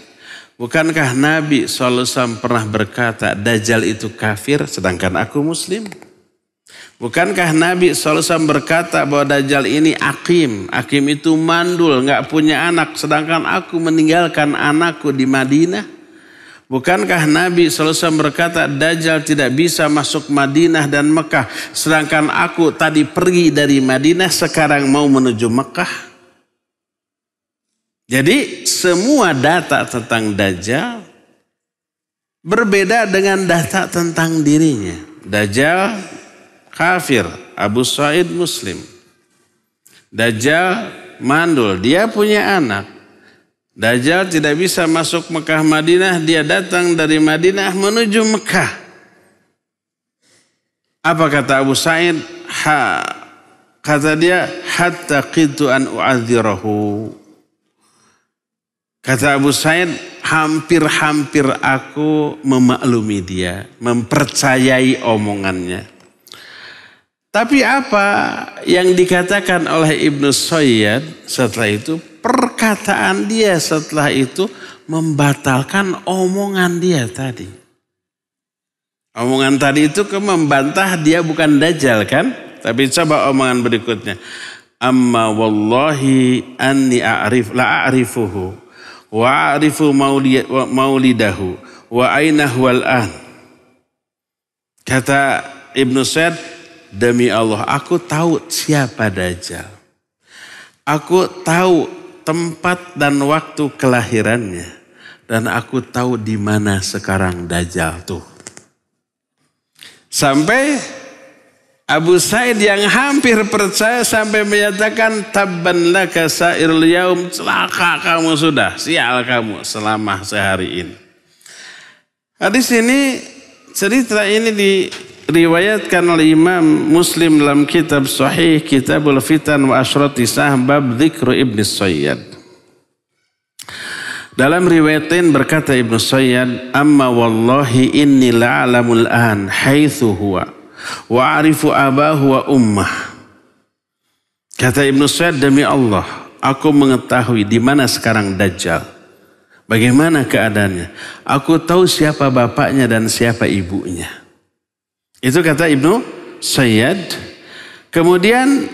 bukankah Nabi SAW pernah berkata Dajjal itu kafir sedangkan aku muslim? Bukankah Nabi SAW berkata bahwa Dajjal ini akim. Akim itu mandul, gak punya anak. Sedangkan aku meninggalkan anakku di Madinah. Bukankah Nabi SAW berkata Dajjal tidak bisa masuk Madinah dan Mekah. Sedangkan aku tadi pergi dari Madinah sekarang mau menuju Mekah. Jadi semua data tentang Dajjal berbeda dengan data tentang dirinya. Dajjal kafir, Abu Sa'id muslim. Dajjal mandul, dia punya anak. Dajjal tidak bisa masuk Mekah Madinah, dia datang dari Madinah menuju Mekah. Apa kata Abu Sa'id? Kata dia, hatta qidtu an u'adzirahu. Kata Abu Sa'id, hampir-hampir aku memaklumi dia, mempercayai omongannya. Tapi apa yang dikatakan oleh Ibnu Sayyad setelah itu, perkataan dia setelah itu membatalkan omongan dia tadi. Omongan tadi itu membantah dia bukan Dajjal kan? Tapi coba omongan berikutnya. Amma wallahi anni a'rifuhu wa a'rifu maulidahu wa ainahu wal-an. Kata Ibnu Sayyad, demi Allah, aku tahu siapa Dajjal. Aku tahu tempat dan waktu kelahirannya. Dan aku tahu di mana sekarang Dajjal tuh. Sampai Abu Sa'id yang hampir percaya sampai menyatakan tabban laka sa'irul yaum, celaka kamu sudah, sial kamu selama sehari ini. Hadis ini, cerita ini diriwayatkan oleh Imam Muslim dalam kitab Sahih Kitabul Fitan wa Ashrati Sah bab dzikru Ibnu Sayyad. Dalam riwayatin berkata Ibnu Sayyad, amma wallahi inni la'alamul an haitsu huwa wa a'rifu abahu wa ummah. Kata Ibnu Sayyad, demi Allah, aku mengetahui di mana sekarang Dajjal. Bagaimana keadaannya? Aku tahu siapa bapaknya dan siapa ibunya. Itu kata Ibnu Sayyad. Kemudian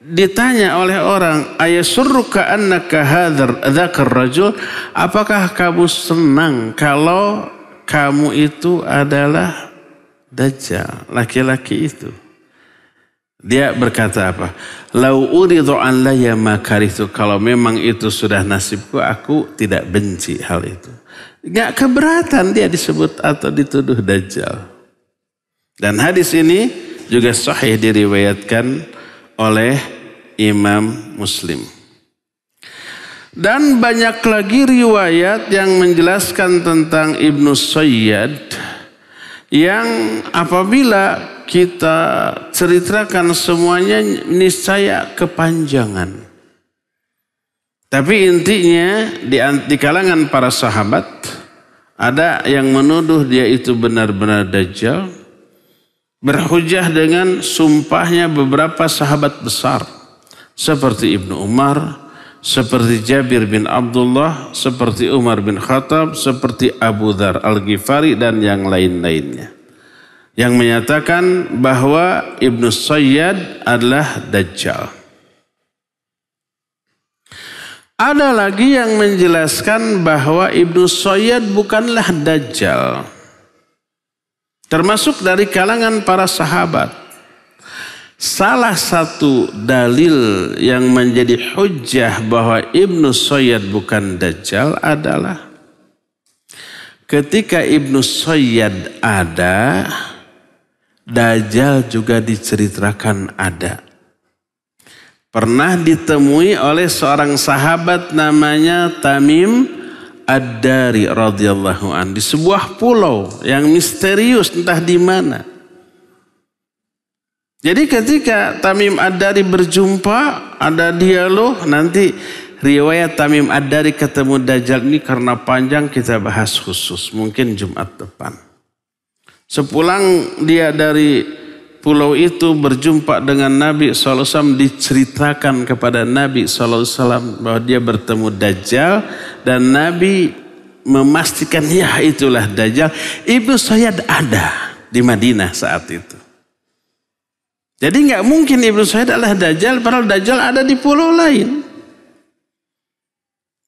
ditanya oleh orang, ayasurruka annaka dzakar rajul, apakah kamu senang kalau kamu itu adalah Dajjal, laki-laki itu? Dia berkata apa? Lau uridu an la ya makaritu. Kalau memang itu sudah nasibku, aku tidak benci hal itu. Gak keberatan dia disebut atau dituduh Dajjal. Dan hadis ini juga sahih diriwayatkan oleh Imam Muslim. Dan banyak lagi riwayat yang menjelaskan tentang Ibnu Sayyad yang apabila kita ceritakan semuanya niscaya kepanjangan. Tapi intinya di kalangan para sahabat ada yang menuduh dia itu benar-benar Dajjal, berhujjah dengan sumpahnya beberapa sahabat besar seperti Ibnu Umar, seperti Jabir bin Abdullah, seperti Umar bin Khattab, seperti Abu Dzar Al-Ghifari dan yang lain-lainnya. Yang menyatakan bahwa Ibnu Sayyad adalah Dajjal. Ada lagi yang menjelaskan bahwa Ibnu Sayyad bukanlah Dajjal. Termasuk dari kalangan para sahabat. Salah satu dalil yang menjadi hujjah bahwa Ibnu Sayyad bukan Dajjal adalah ketika Ibnu Sayyad ada, Dajjal juga diceritakan ada. Pernah ditemui oleh seorang sahabat namanya Tamim Ad-Dari radhiyallahu an di sebuah pulau yang misterius entah di mana. Jadi ketika Tamim Ad-Dari berjumpa, ada dialog, nanti riwayat Tamim Ad-Dari ketemu Dajjal ini karena panjang kita bahas khusus, mungkin Jumat depan. Sepulang dia dari pulau itu berjumpa dengan Nabi SAW, diceritakan kepada Nabi SAW bahwa dia bertemu Dajjal dan Nabi memastikan ya itulah Dajjal. Ibnu Sayyad ada di Madinah saat itu. Jadi nggak mungkin Ibnu Sayyad adalah Dajjal, padahal Dajjal ada di pulau lain.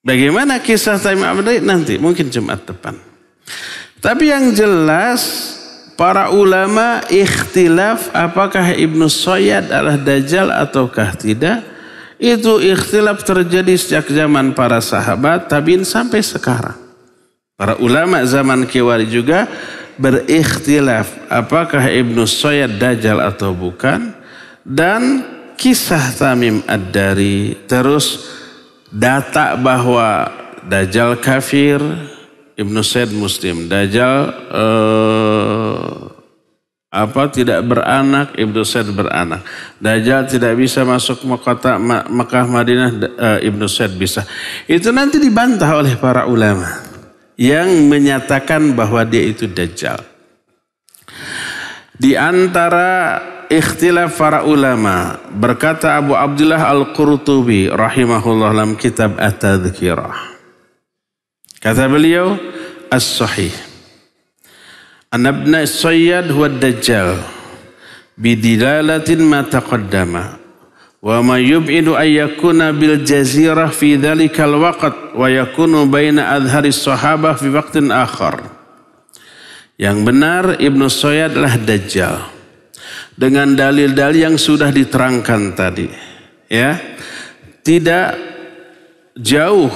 Bagaimana kisah Tamim Ad-Dari nanti mungkin Jumat depan. Tapi yang jelas para ulama ikhtilaf apakah Ibnu Sayyad adalah Dajjal ataukah tidak. Itu ikhtilaf terjadi sejak zaman para sahabat tabi'in sampai sekarang. Para ulama zaman Kiwari juga berikhtilaf apakah Ibnu Sayyad Dajjal atau bukan. Dan kisah Tamim Ad-Dari terus data bahwa Dajjal kafir, Ibnu Sayyad Muslim. Dajjal tidak beranak, Ibnu Sayyad beranak. Dajjal tidak bisa masuk kota Mekah Madinah, Ibnu Sayyad bisa. Itu nanti dibantah oleh para ulama yang menyatakan bahwa dia itu Dajjal. Di antara ikhtilaf para ulama berkata Abu Abdullah Al-Qurtubi rahimahullah dalam kitab At-Tadhkirah. Kata beliau, as-sahih anna ibna Sayyad huwa Dajjal bidilalatin ma taqaddama wa ma yub'idu an yakuna bil jazirah fi dhalikal waqt wa yakunu baina adharis sahabah fi waqtin akhar. Yang benar Ibnu Sayyad adalah Dajjal dengan dalil-dalil yang sudah diterangkan tadi, ya. Tidak jauh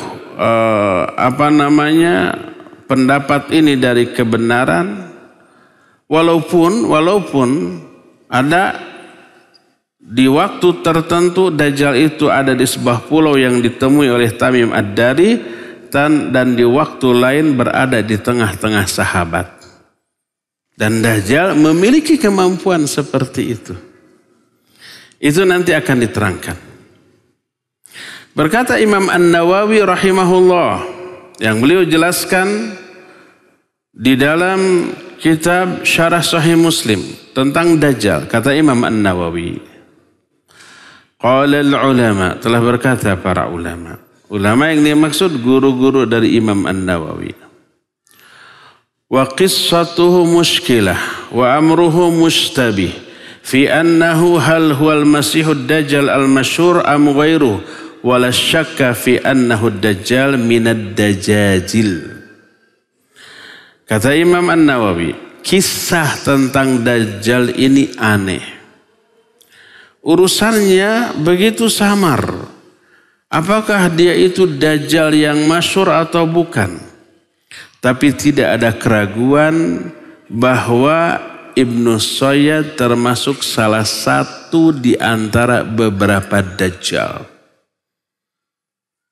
pendapat ini dari kebenaran, walaupun ada di waktu tertentu Dajjal itu ada di sebuah pulau yang ditemui oleh Tamim Ad-Dari dan di waktu lain berada di tengah-tengah sahabat. Dan Dajjal memiliki kemampuan seperti itu. Itu nanti akan diterangkan. Berkata Imam An-Nawawi rahimahullah, yang beliau jelaskan di dalam kitab Syarah Sahih Muslim tentang Dajjal. Kata Imam An-Nawawi, qala al-ulama, telah berkata para ulama. Ulama yang dimaksud guru-guru dari Imam An-Nawawi. Wa qissatuhu mushkilah wa amruhu mustabih fi annahu hal huwal masihud dajjal al-masyhur am ghairuhu wa la syakka fi annahu dajjal minad dajajil. Kata Imam An-Nawawi, kisah tentang Dajjal ini aneh. urusannya begitu samar. Apakah dia itu Dajjal yang masyhur atau bukan? Tapi tidak ada keraguan bahwa Ibnu Sayyad termasuk salah satu di antara beberapa Dajjal.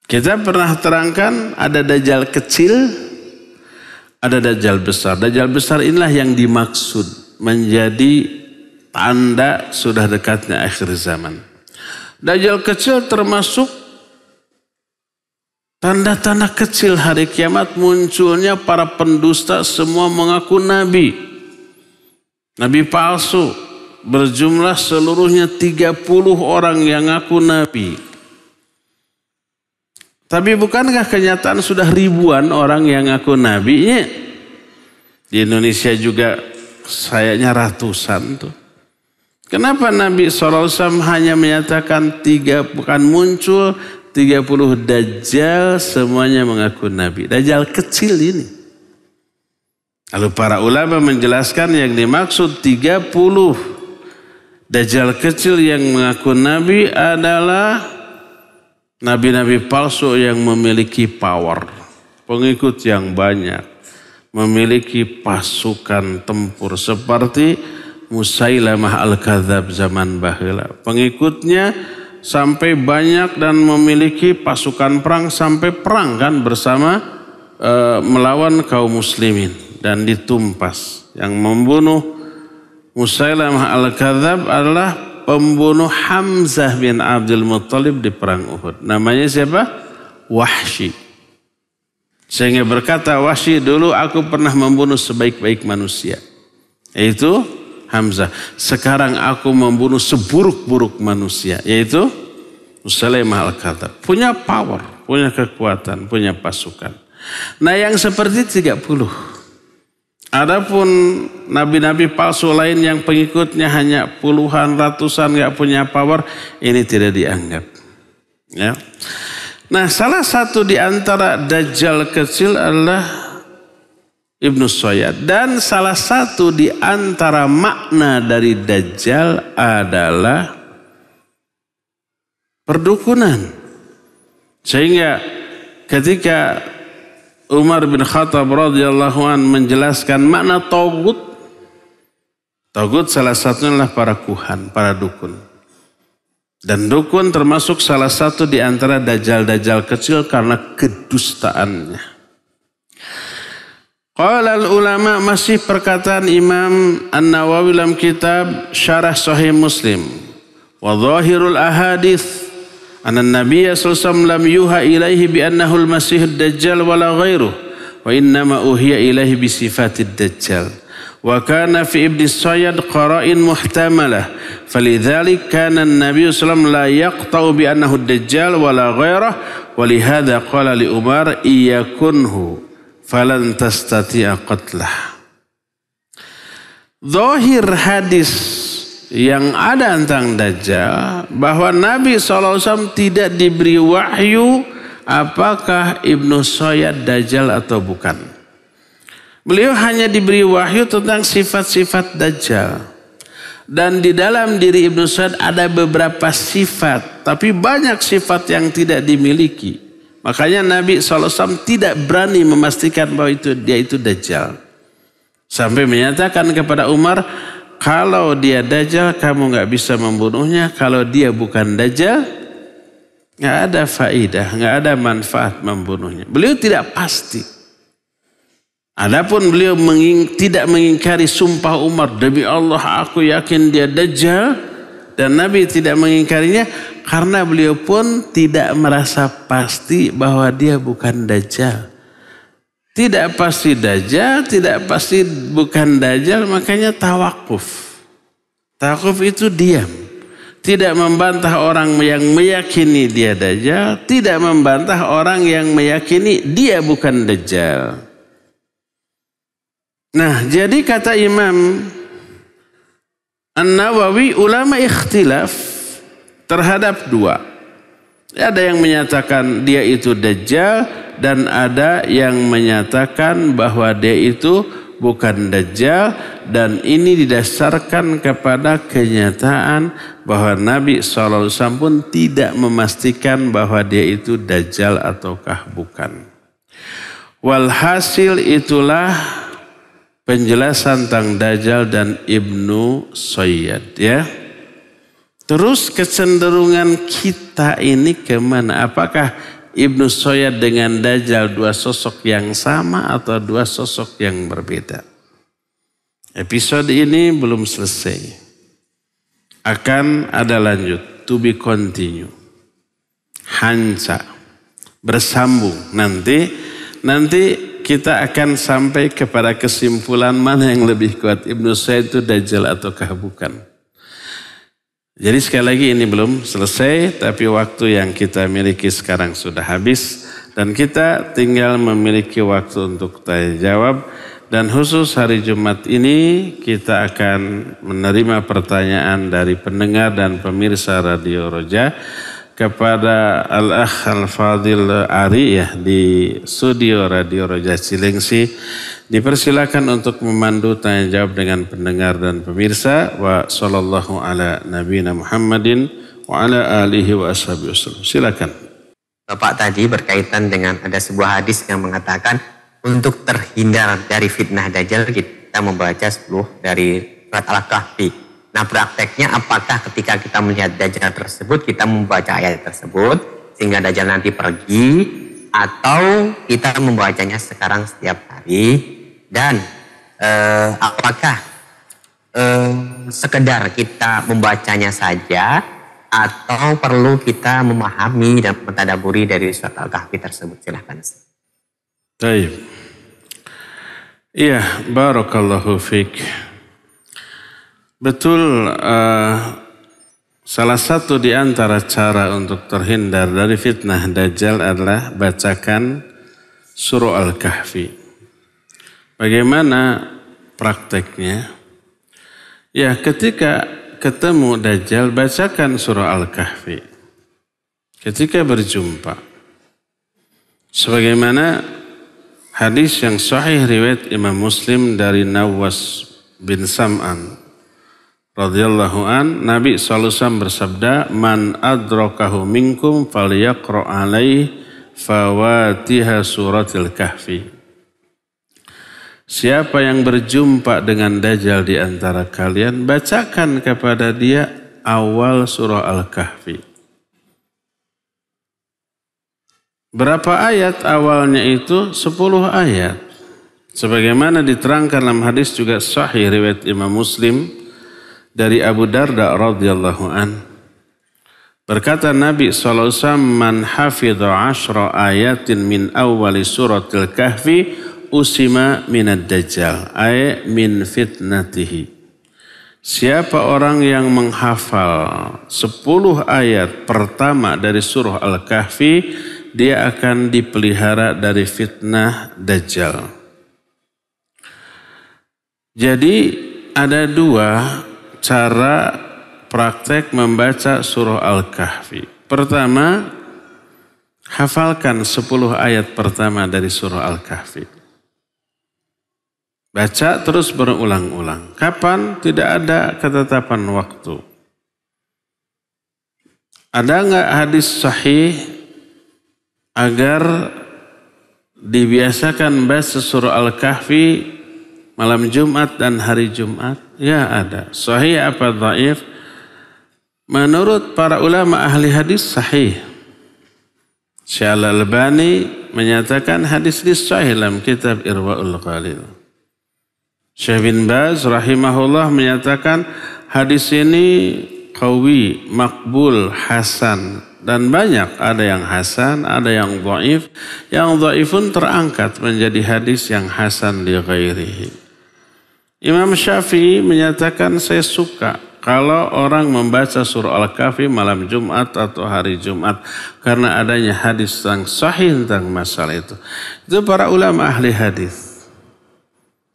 Kita pernah terangkan ada Dajjal kecil, ada Dajjal besar. Dajjal besar inilah yang dimaksud menjadi tanda sudah dekatnya akhir zaman. Dajjal kecil termasuk tanda-tanda kecil hari kiamat, munculnya para pendusta semua mengaku nabi. Nabi palsu berjumlah seluruhnya 30 orang yang ngaku nabi. Tapi bukankah kenyataan sudah ribuan orang yang ngaku nabinya? Di Indonesia juga sayanya ratusan tuh. Kenapa Nabi SAW hanya menyatakan bukan muncul 30 Dajjal semuanya mengaku nabi. Dajjal kecil ini. Lalu para ulama menjelaskan yang dimaksud 30 Dajjal kecil yang mengaku nabi adalah nabi-nabi palsu yang memiliki power, pengikut yang banyak, memiliki pasukan tempur seperti Musailamah Al-Kadzab zaman baheula. Pengikutnya sampai banyak dan memiliki pasukan perang sampai perang kan bersama melawan kaum muslimin dan ditumpas. Yang membunuh Musailamah Al-Kadzab adalah pembunuh Hamzah bin Abdul Muttalib di perang Uhud. Namanya siapa? Wahsy. Sehingga berkata Wahsy, dulu aku pernah membunuh sebaik-baik manusia, yaitu Hamzah. Sekarang aku membunuh seburuk-buruk manusia, yaitu Musailamah Al-Kadzab. Punya power, punya kekuatan, punya pasukan. Nah yang seperti 30. Adapun nabi-nabi palsu lain yang pengikutnya hanya puluhan, ratusan, nggak punya power, ini tidak dianggap. Ya. Nah, salah satu di antara Dajjal kecil adalah Ibnu Sayyad, dan salah satu di antara makna dari Dajjal adalah perdukunan. Sehingga ketika Umar bin Khattab radhiyallahu an menjelaskan makna tagut. Tagut salah satunya adalah para kuhan, para dukun. Dan dukun termasuk salah satu di antara dajjal-dajjal kecil karena kedustaannya. Qala al-ulama, masih perkataan Imam An-Nawawi dalam kitab Syarah Sahih Muslim. Wa dhahirul ahadits anna Nabiya sallallahu alaihi wasallam lam yuha ilaihi bi annahu al-masih ad-dajjal wala ghairuh wa innama uhiya ilaihi bi sifatid dajjal wa kana fi ibn Sayyad qara'in muhtamalah falidhalik kana an-nabiy sallallahu alaihi wasallam la yaqta'u bi annahu ad-dajjal wala ghairah wa lihadza qala li Umar iyakunhu falan tastati'a qatlah. Zahir hadis yang ada tentang Dajjal bahwa Nabi SAW tidak diberi wahyu apakah Ibnu Sayyad Dajjal atau bukan. Beliau hanya diberi wahyu tentang sifat-sifat Dajjal. Dan di dalam diri Ibnu Sayyad ada beberapa sifat, tapi banyak sifat yang tidak dimiliki. Makanya Nabi SAW tidak berani memastikan bahwa dia itu Dajjal. Sampai menyatakan kepada Umar, kalau dia Dajjal, kamu nggak bisa membunuhnya. Kalau dia bukan Dajjal, nggak ada faidah, nggak ada manfaat membunuhnya. Beliau tidak pasti. Adapun beliau tidak mengingkari sumpah Umar, demi Allah aku yakin dia Dajjal, dan Nabi tidak mengingkarinya karena beliau pun tidak merasa pasti bahwa dia bukan Dajjal. Tidak pasti Dajjal, tidak pasti bukan Dajjal, makanya tawakuf. Tawakuf itu diam. Tidak membantah orang yang meyakini dia Dajjal, tidak membantah orang yang meyakini dia bukan Dajjal. Nah, jadi kata Imam An-Nawawi, ulama ikhtilaf terhadap dua. Ada yang menyatakan dia itu Dajjal dan ada yang menyatakan bahwa dia itu bukan Dajjal, dan ini didasarkan kepada kenyataan bahwa Nabi SAW pun tidak memastikan bahwa dia itu Dajjal ataukah bukan. Walhasil itulah penjelasan tentang Dajjal dan Ibnu Sayyad ya. Terus kecenderungan kita ini kemana? Apakah Ibnu Sayyad dengan Dajjal dua sosok yang sama atau dua sosok yang berbeda? Episode ini belum selesai. Akan ada lanjut, to be continue. Hanca, bersambung. Nanti kita akan sampai kepada kesimpulan mana yang lebih kuat. Ibnu Sayyad itu Dajjal ataukah bukan. Jadi sekali lagi ini belum selesai, tapi waktu yang kita miliki sekarang sudah habis. Dan kita tinggal memiliki waktu untuk tanya jawab. Dan khusus hari Jumat ini kita akan menerima pertanyaan dari pendengar dan pemirsa Radio Roja kepada Al-Akh Al-Fadil Ari ya di studio Radio Roja Cilengsi. Dipersilakan untuk memandu tanya jawab dengan pendengar dan pemirsa. Wa sallallahu ala nabiyina Muhammadin wa ala alihi wa ashabihi wasallam. Silakan. Bapak tadi berkaitan dengan ada sebuah hadis yang mengatakan untuk terhindar dari fitnah Dajjal kita membaca 10 dari surat Al-Kahfi. Nah prakteknya apakah ketika kita melihat Dajjal tersebut kita membaca ayat tersebut sehingga Dajjal nanti pergi, atau kita membacanya sekarang setiap hari? Dan apakah sekedar kita membacanya saja atau perlu kita memahami dan mentadaburi dari surat Al-Kahfi tersebut? Silahkan. Baik. Iya, barakallahu fiik. Betul, salah satu di antara cara untuk terhindar dari fitnah Dajjal adalah bacakan surah Al-Kahfi. Bagaimana prakteknya? Ya, ketika ketemu Dajjal, bacakan surah Al-Kahfi. Ketika berjumpa. Sebagaimana hadis yang sahih riwayat Imam Muslim dari Nawas bin Sam'an radhiyallahu an, Nabi SAW bersabda, "Man adrakahu minkum falyaqra' alaihi fawatiha suratil kahfi." Siapa yang berjumpa dengan Dajjal di antara kalian, bacakan kepada dia awal surah Al-Kahfi. Berapa ayat awalnya itu? 10 ayat. Sebagaimana diterangkan dalam hadis juga sahih riwayat Imam Muslim dari Abu Darda radhiyallahu an. Berkata Nabi SAW, "Man hafidha 10 ayatin min awali suratil kahfi usima minad Dajjal, ay min fitnatihi." Siapa orang yang menghafal 10 ayat pertama dari surah Al-Kahfi, dia akan dipelihara dari fitnah Dajjal. Jadi ada 2 cara praktek membaca surah Al-Kahfi. Pertama, hafalkan 10 ayat pertama dari surah Al-Kahfi. Baca terus berulang-ulang. Kapan? Tidak ada ketetapan waktu. Ada enggak hadis sahih agar dibiasakan baca surah Al-Kahfi malam Jumat dan hari Jumat? Ya ada. Sahih apa dhaif? Menurut para ulama ahli hadis sahih. Syekh Al-Albani menyatakan hadis ini sahih dalam kitab Irwaul Ghalil. Syekh bin Baz rahimahullah menyatakan hadis ini qawi, makbul, hasan. Dan banyak, ada yang hasan, ada yang dhaif. Yang dhaif pun terangkat menjadi hadis yang hasan li ghairihi. Imam Syafi'i menyatakan saya suka kalau orang membaca surah Al-Kahfi malam Jumat atau hari Jumat. Karena adanya hadis yang sahih tentang masalah itu. Itu para ulama ahli hadis.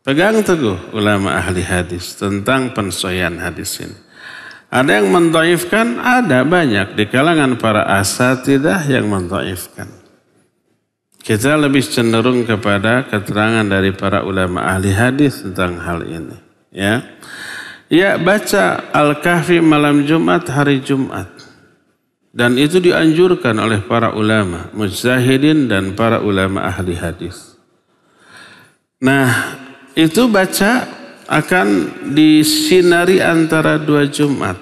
Pegang teguh ulama ahli hadis tentang pensahihan hadis ini. Ada yang mendhaifkan, ada banyak di kalangan para asatidzah yang mendhaifkan. Kita lebih cenderung kepada keterangan dari para ulama ahli hadis tentang hal ini. Ya, baca Al-Kahfi malam Jumat, hari Jumat. Dan itu dianjurkan oleh para ulama mujtahidin dan para ulama ahli hadis. Nah, itu baca akan disinari antara 2 Jumat.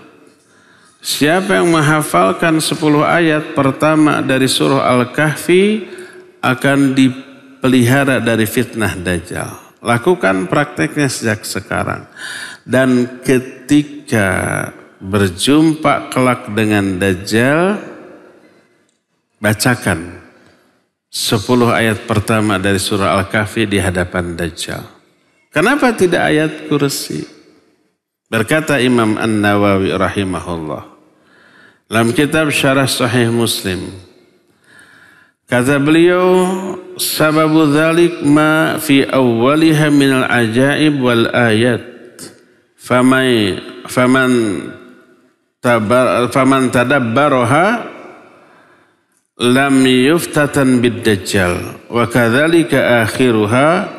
Siapa yang menghafalkan 10 ayat pertama dari surah Al-Kahfi akan dipelihara dari fitnah Dajjal. Lakukan prakteknya sejak sekarang. Dan ketika berjumpa kelak dengan Dajjal, bacakan 10 ayat pertama dari surah Al-Kahfi di hadapan Dajjal. Kenapa tidak ayat kursi? Berkata Imam An-Nawawi rahimahullah dalam kitab Syarah Sahih Muslim, kata beliau, sababu dzalik ma fi awwaliha minal ajaib wal ayat. Faman tadabbaraha lam yuftatan bid-dajjal. Wa kadzalika akhiruha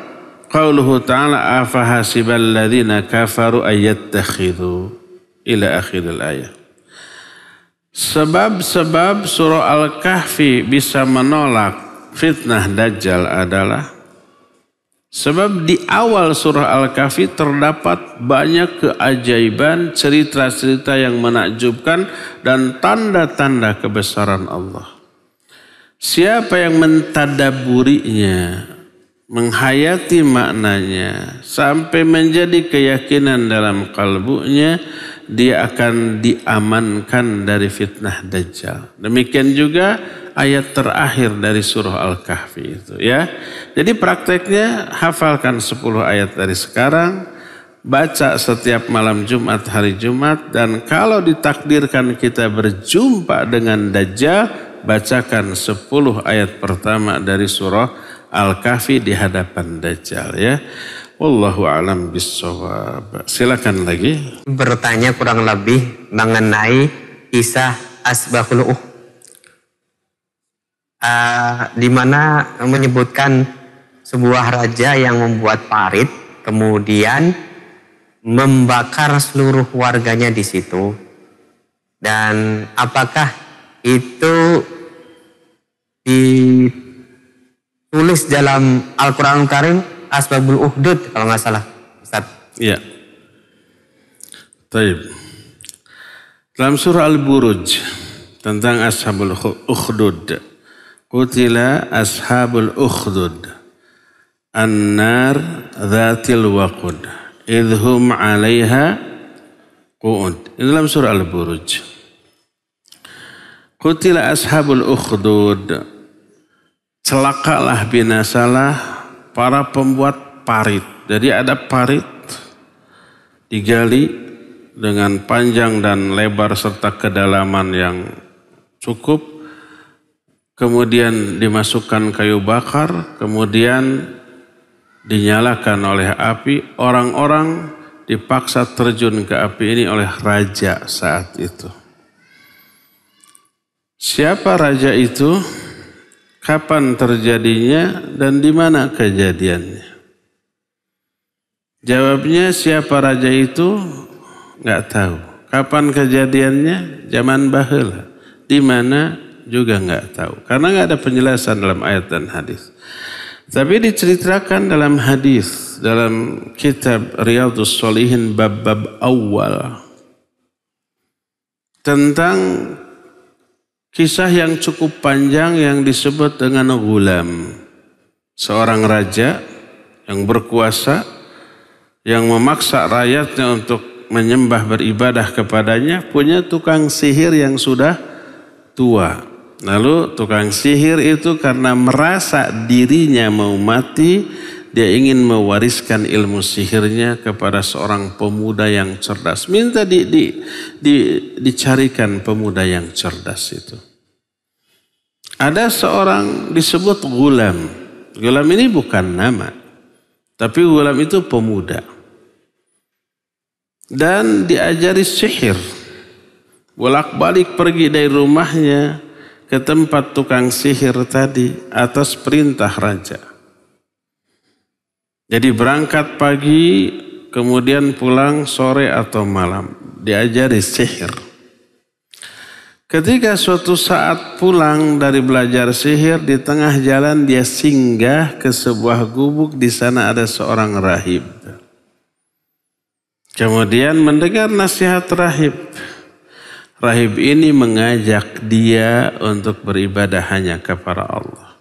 qauluhu ta'ala afahasibal ladzina kafaru ayattakhidhu ila akhiril ayat. Sebab-sebab surah Al-Kahfi bisa menolak fitnah Dajjal adalah sebab di awal surah Al-Kahfi terdapat banyak keajaiban, cerita-cerita yang menakjubkan dan tanda-tanda kebesaran Allah. Siapa yang mentadaburinya, menghayati maknanya sampai menjadi keyakinan dalam kalbunya, dia akan diamankan dari fitnah Dajjal. Demikian juga ayat terakhir dari surah Al-Kahfi itu ya. Jadi prakteknya hafalkan 10 ayat dari sekarang, baca setiap malam Jumat, hari Jumat, dan kalau ditakdirkan kita berjumpa dengan Dajjal, bacakan 10 ayat pertama dari surah Al-Kahfi di hadapan Dajjal ya. Wallahu a'lam bissawab. Silakan lagi. Bertanya kurang lebih mengenai kisah Asbahul di mana menyebutkan sebuah raja yang membuat parit, kemudian membakar seluruh warganya di situ. Dan apakah itu ditulis dalam Al-Quranul Karim? Asbabul Ukhdud kalau nggak salah, Ustaz. Iya. Baik. Dalam surah Al-Buruj tentang Ashabul Ukhdud. Qutila Ashabul Ukhdud. An-nar dzatil waqud. Idhum 'alaiha qu'ud. Ini dalam surah Al-Buruj. Qutila Ashabul Ukhdud. Celakalah, binasalah para pembuat parit. Jadi ada parit digali dengan panjang dan lebar serta kedalaman yang cukup. Kemudian dimasukkan kayu bakar, kemudian dinyalakan oleh api. Orang-orang dipaksa terjun ke api ini oleh raja saat itu. Siapa raja itu? Kapan terjadinya dan di mana kejadiannya? Jawabnya, siapa raja itu? Nggak tahu. Kapan kejadiannya? Zaman baheula. Di mana juga nggak tahu. Karena nggak ada penjelasan dalam ayat dan hadis. Tapi diceritakan dalam hadis, dalam kitab Riyadhus Shalihin bab-bab awal tentang kisah yang cukup panjang yang disebut dengan Ghulam. Seorang raja yang berkuasa, yang memaksa rakyatnya untuk menyembah beribadah kepadanya, punya tukang sihir yang sudah tua. Lalu tukang sihir itu karena merasa dirinya mau mati, dia ingin mewariskan ilmu sihirnya kepada seorang pemuda yang cerdas. Minta dicarikan pemuda yang cerdas itu. Ada seorang disebut Ghulam. Ghulam ini bukan nama, tapi Ghulam itu pemuda. Dan diajari sihir. Bolak-balik pergi dari rumahnya ke tempat tukang sihir tadi atas perintah raja. Jadi berangkat pagi, kemudian pulang sore atau malam, diajari sihir. Ketika suatu saat pulang dari belajar sihir, di tengah jalan dia singgah ke sebuah gubuk, di sana ada seorang rahib. Kemudian mendengar nasihat rahib. Rahib ini mengajak dia untuk beribadah hanya kepada Allah.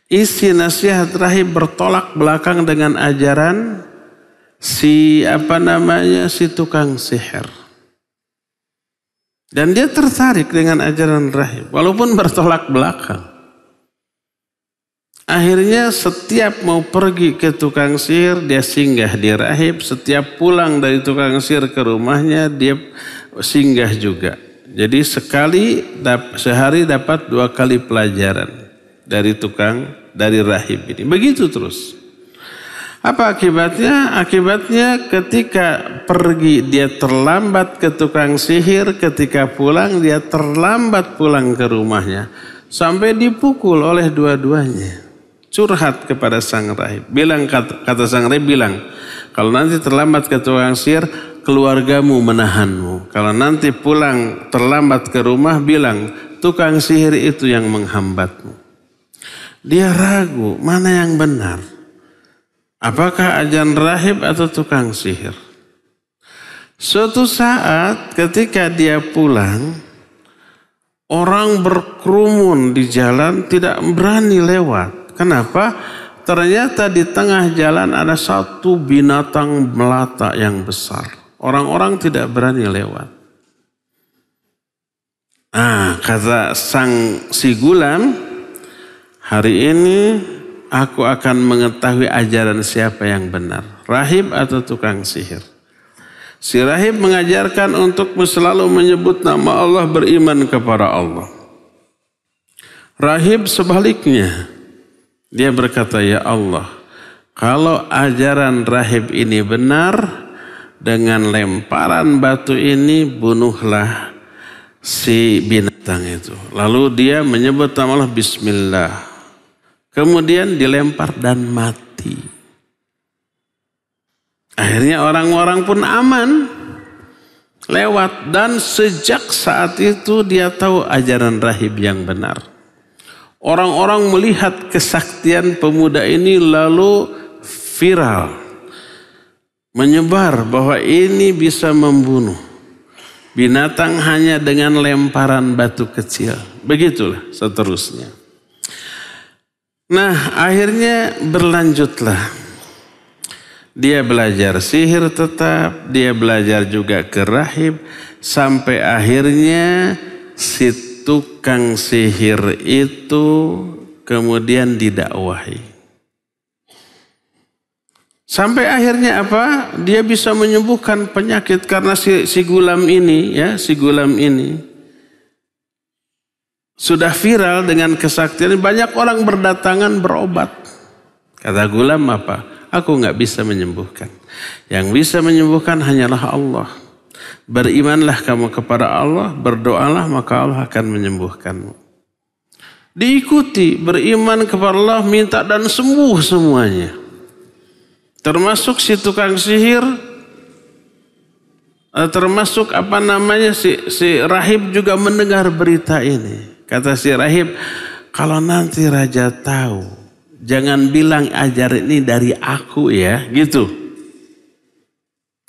Isi nasihat rahib bertolak belakang dengan ajaran si tukang sihir. Dan dia tertarik dengan ajaran rahib walaupun bertolak belakang. Akhirnya setiap mau pergi ke tukang sihir dia singgah di rahib, setiap pulang dari tukang sihir ke rumahnya dia singgah juga. Jadi sehari dapat 2 kali pelajaran dari rahib ini. Begitu terus. Apa akibatnya? Akibatnya ketika pergi dia terlambat ke tukang sihir, ketika pulang dia terlambat pulang ke rumahnya. Sampai dipukul oleh dua-duanya. Curhat kepada sang rahib. Kata sang rahib bilang, kalau nanti terlambat ke tukang sihir, keluargamu menahanmu. Kalau nanti pulang terlambat ke rumah, bilang tukang sihir itu yang menghambatmu. Dia ragu, mana yang benar? Apakah ajaran rahib atau tukang sihir? Suatu saat ketika dia pulang, orang berkerumun di jalan tidak berani lewat. Kenapa? Ternyata di tengah jalan ada satu binatang melata yang besar. Orang-orang tidak berani lewat. Kata si gulam, hari ini aku akan mengetahui ajaran siapa yang benar. Rahib atau tukang sihir. Si rahib mengajarkan untuk selalu menyebut nama Allah, beriman kepada Allah. Rahib sebaliknya. Dia berkata, ya Allah, kalau ajaran rahib ini benar, dengan lemparan batu ini bunuhlah si binatang itu. Lalu dia menyebut nama Allah, bismillah. Kemudian dilempar dan mati. Akhirnya orang-orang pun aman lewat. Dan sejak saat itu dia tahu ajaran rahib yang benar. Orang-orang melihat kesaktian pemuda ini lalu viral. Menyebar bahwa ini bisa membunuh binatang hanya dengan lemparan batu kecil. Begitulah seterusnya. Nah, akhirnya berlanjutlah. Dia belajar sihir tetap, dia belajar juga ke rahib, sampai akhirnya si tukang sihir itu kemudian didakwahi. Sampai akhirnya apa? Dia bisa menyembuhkan penyakit karena si gulam ini sudah viral dengan kesaktian. Banyak orang berdatangan berobat. Kata gulam apa? Aku nggak bisa menyembuhkan. Yang bisa menyembuhkan hanyalah Allah. Berimanlah kamu kepada Allah, berdoalah maka Allah akan menyembuhkanmu. Diikuti, beriman kepada Allah, minta dan sembuh semuanya. Termasuk si tukang sihir, termasuk si rahib juga mendengar berita ini. Kata si rahib, kalau nanti raja tahu, jangan bilang ajar ini dari aku ya, gitu.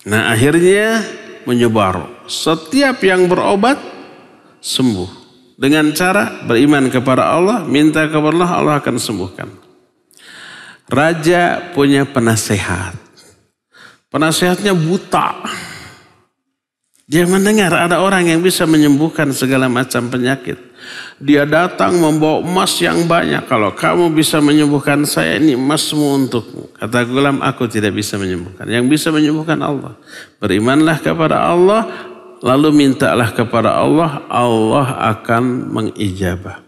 Nah akhirnya menyebar. Setiap yang berobat sembuh. Dengan cara beriman kepada Allah, minta kepada Allah, Allah akan sembuhkan. Raja punya penasehat. Penasehatnya buta. Dia mendengar ada orang yang bisa menyembuhkan segala macam penyakit. Dia datang membawa emas yang banyak. Kalau kamu bisa menyembuhkan saya, ini emasmu untukmu. Kata gulam, aku tidak bisa menyembuhkan. Yang bisa menyembuhkan Allah. Berimanlah kepada Allah, lalu mintalah kepada Allah, Allah akan mengijabah.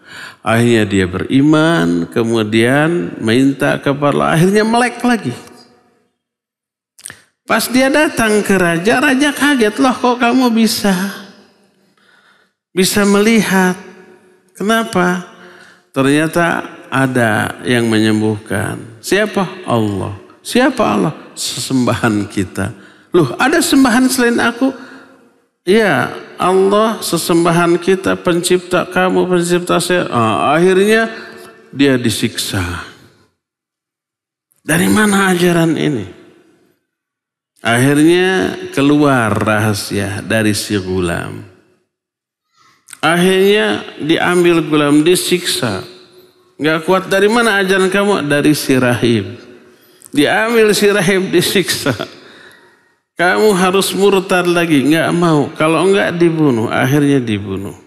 Akhirnya dia beriman, kemudian minta kepada Allah, akhirnya melek lagi. Pas dia datang ke raja, raja kaget, loh kok kamu bisa melihat. Kenapa? Ternyata ada yang menyembuhkan. Siapa? Allah. Siapa Allah? Sesembahan kita. Loh, ada sembahan selain aku? Ya, Allah sesembahan kita, pencipta kamu, pencipta saya. Akhirnya dia disiksa. Dari mana ajaran ini? Akhirnya keluar rahasia dari si gulam. Akhirnya diambil gulam, disiksa. Gak kuat, dari mana ajaran kamu? Dari si rahib. Diambil si rahib, disiksa. Kamu harus murtad lagi, nggak mau. Kalau enggak dibunuh, akhirnya dibunuh.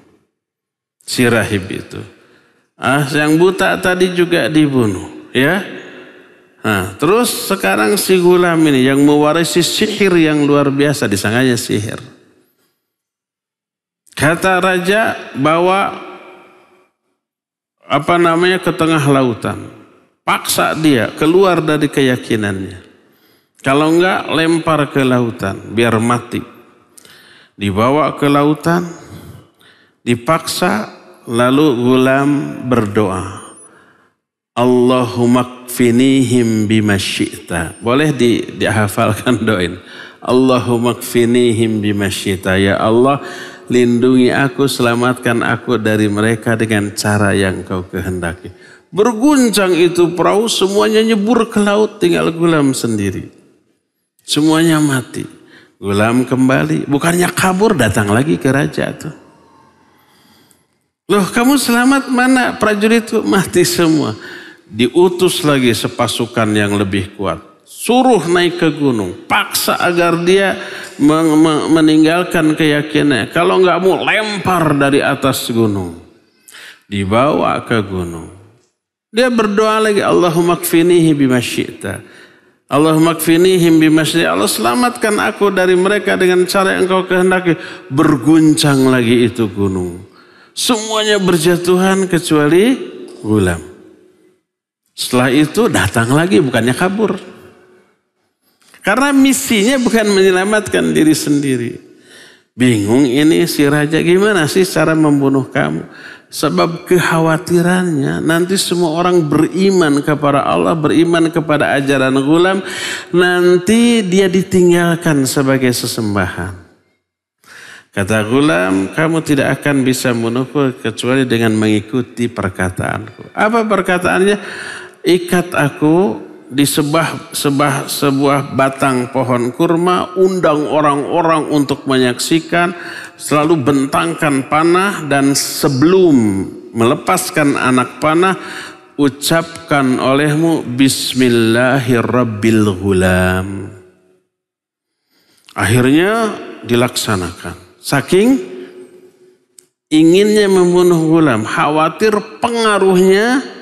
Si rahib itu. Yang buta tadi juga dibunuh, ya. Nah, terus sekarang si gulam ini yang mewarisi sihir yang luar biasa, disangkanya sihir. Kata raja bawa ke tengah lautan. Paksa dia keluar dari keyakinannya. Kalau enggak lempar ke lautan biar mati. Dibawa ke lautan, dipaksa, lalu gulam berdoa. Allahumma kfinihim bima syi'ta. Boleh dihafalkan doain. Allahumma kfinihim bima syi'ta. Ya Allah, lindungi aku, selamatkan aku dari mereka dengan cara yang kau kehendaki. Berguncang itu perahu, semuanya nyebur ke laut, tinggal gulam sendiri. Semuanya mati. Gulam kembali. Bukannya kabur, datang lagi ke raja tuh. Loh, kamu selamat, mana prajuritku? Mati semua. Diutus lagi sepasukan yang lebih kuat. Suruh naik ke gunung. Paksa agar dia meninggalkan keyakinannya. Kalau enggak mau, lempar dari atas gunung. Dibawa ke gunung. Dia berdoa lagi. Allahumma kfinihi bima syi'ta. Allahumma kfinihim bima syi'ta. Allah, selamatkan aku dari mereka dengan cara yang kau kehendaki. Berguncang lagi itu gunung. Semuanya berjatuhan kecuali gulam. Setelah itu datang lagi, bukannya kabur. Karena misinya bukan menyelamatkan diri sendiri. Bingung ini si raja, gimana sih cara membunuh kamu? Sebab kekhawatirannya nanti semua orang beriman kepada Allah, beriman kepada ajaran gulam, nanti dia ditinggalkan sebagai sesembahan. Kata gulam, kamu tidak akan bisa membunuhku kecuali dengan mengikuti perkataanku. Apa perkataannya? Ikat aku di sebuah batang pohon kurma, undang orang-orang untuk menyaksikan, selalu bentangkan panah, dan sebelum melepaskan anak panah, ucapkan olehmu Bismillahirrabbilghulam. Akhirnya dilaksanakan. Saking inginnya membunuh gulam, khawatir pengaruhnya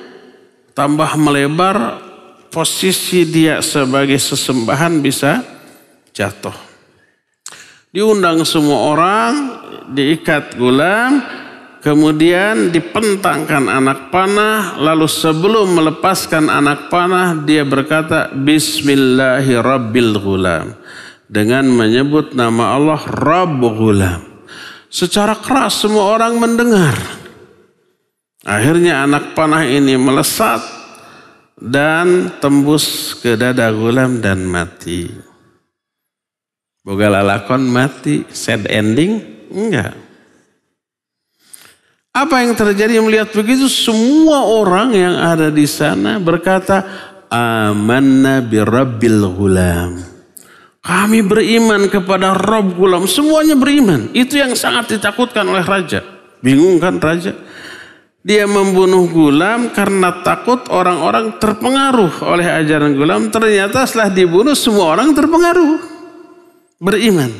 tambah melebar, posisi dia sebagai sesembahan bisa jatuh. Diundang semua orang, diikat gulam, kemudian dipentangkan anak panah, lalu sebelum melepaskan anak panah dia berkata Bismillahirrabbilghulam, dengan menyebut nama Allah Rabb Ghulam. Secara keras semua orang mendengar. Akhirnya anak panah ini melesat dan tembus ke dada gulam dan mati. Boga lalakon mati, sad ending? Enggak. Apa yang terjadi melihat begitu? Semua orang yang ada di sana berkata, amanna birabbil ghulam. Kami beriman kepada Rabb Ghulam. Semuanya beriman. Itu yang sangat ditakutkan oleh raja. Bingung kan raja? Dia membunuh gulam karena takut orang-orang terpengaruh oleh ajaran gulam. Ternyata setelah dibunuh semua orang terpengaruh. Beriman.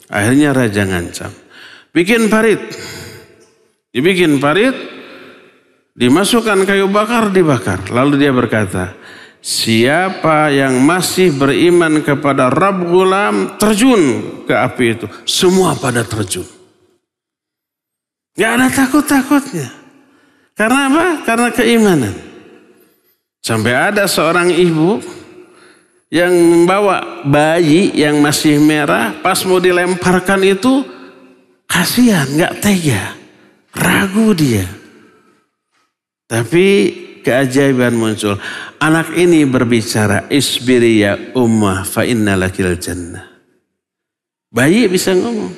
Akhirnya raja ngancam. Bikin parit. Dibikin parit. Dimasukkan kayu bakar, dibakar. Lalu dia berkata, siapa yang masih beriman kepada Rabb Ghulam, terjun ke api itu. Semua pada terjun. Gak ada takut-takutnya. Karena apa? Karena keimanan. Sampai ada seorang ibu yang membawa bayi yang masih merah, pas mau dilemparkan itu kasihan, gak tega, ragu dia. Tapi keajaiban muncul. Anak ini berbicara, isbiri ya ummah fa inna lakil jannah. Bayi bisa ngomong.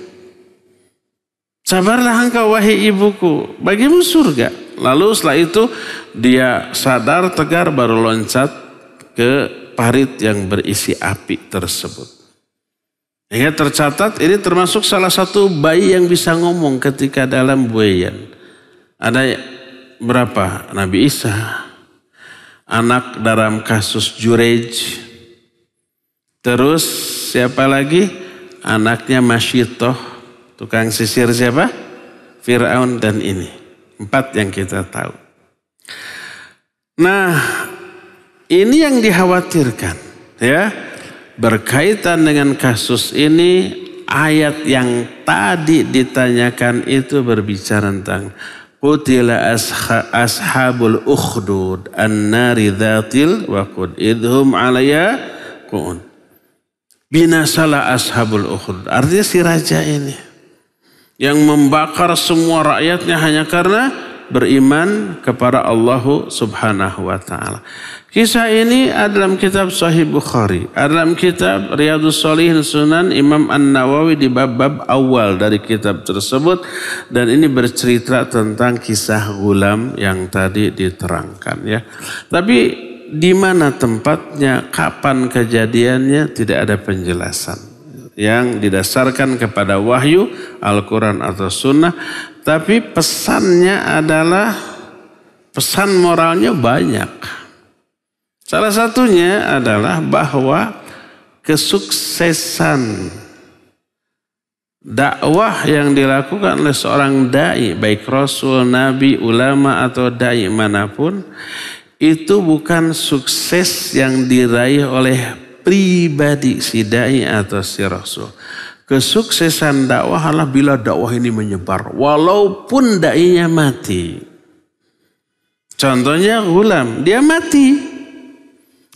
Sabarlah engkau wahai ibuku, bagimu surga. Lalu setelah itu dia sadar tegar baru loncat ke parit yang berisi api tersebut. Hingga tercatat ini termasuk salah satu bayi yang bisa ngomong ketika dalam buayan. Ada berapa? Nabi Isa, anak dalam kasus Jurej. Terus siapa lagi? Anaknya Masyitoh, tukang sisir siapa? Fir'aun dan ini. 4 yang kita tahu. Nah, ini yang dikhawatirkan, ya. Berkaitan dengan kasus ini, ayat yang tadi ditanyakan itu berbicara tentang qutila ashabul ukhdud an-nari dzatil waqud idhum 'alayha qu'ud. Binasalah ashabul ukhdud. Artinya si raja ini yang membakar semua rakyatnya hanya karena beriman kepada Allah Subhanahu wa taala. Kisah ini ada dalam kitab Sahih Bukhari, ada dalam kitab Riyadhus Shalihin Sunan Imam An-Nawawi di bab-bab awal dari kitab tersebut, dan ini bercerita tentang kisah gulam yang tadi diterangkan, ya. Tapi di mana tempatnya, kapan kejadiannya tidak ada penjelasan yang didasarkan kepada wahyu Al-Quran atau Sunnah. Tapi pesannya adalah pesan moralnya banyak. Salah satunya adalah bahwa kesuksesan dakwah yang dilakukan oleh seorang dai, baik rasul, nabi, ulama atau dai manapun, itu bukan sukses yang diraih oleh pribadi si dai atau si rasul. Kesuksesan dakwah adalah bila dakwah ini menyebar walaupun dai-nya mati. Contohnya gulam, dia mati.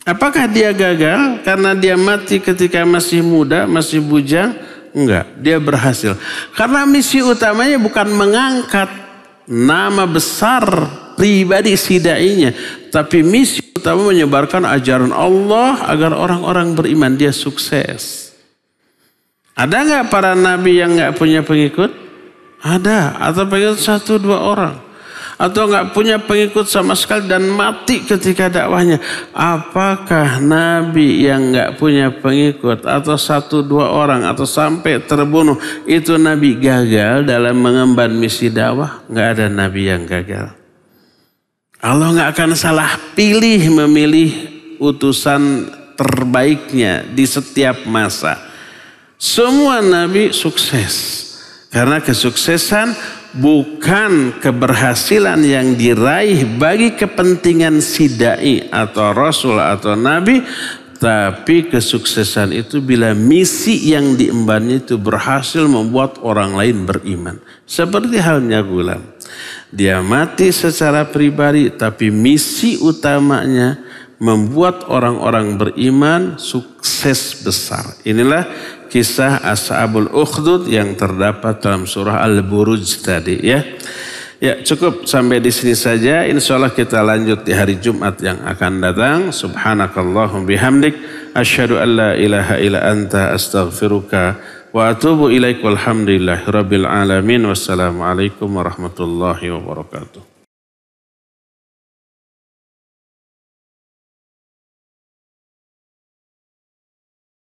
Apakah dia gagal karena dia mati ketika masih muda, masih bujang? Enggak, dia berhasil. Karena misi utamanya bukan mengangkat nama besar pribadi si dai-nya, tapi misi utama menyebarkan ajaran Allah agar orang-orang beriman. Dia sukses. Ada nggak para nabi yang nggak punya pengikut? Ada, atau pengikut 1-2 orang, atau nggak punya pengikut sama sekali dan mati ketika dakwahnya. Apakah nabi yang nggak punya pengikut atau 1-2 orang atau sampai terbunuh itu nabi gagal dalam mengemban misi dakwah? Nggak ada nabi yang gagal. Allah nggak akan salah pilih memilih utusan terbaiknya di setiap masa. Semua nabi sukses. Karena kesuksesan bukan keberhasilan yang diraih bagi kepentingan si dai atau rasul atau nabi, tapi kesuksesan itu bila misi yang diemban itu berhasil membuat orang lain beriman. Seperti halnya gulam. Dia mati secara pribadi, tapi misi utamanya membuat orang-orang beriman sukses besar. Inilah kisah Ashabul Ukhdud yang terdapat dalam surah Al-Buruj tadi, ya. Ya, cukup sampai di sini saja. Insyaallah kita lanjut di hari Jumat yang akan datang. Subhanakallahum bihamdik asyhadu an la ilaha illa anta astaghfiruka wa atubu ilaik. Walhamdulillahirabbil alamin. Wassalamualaikum warahmatullahi wabarakatuh.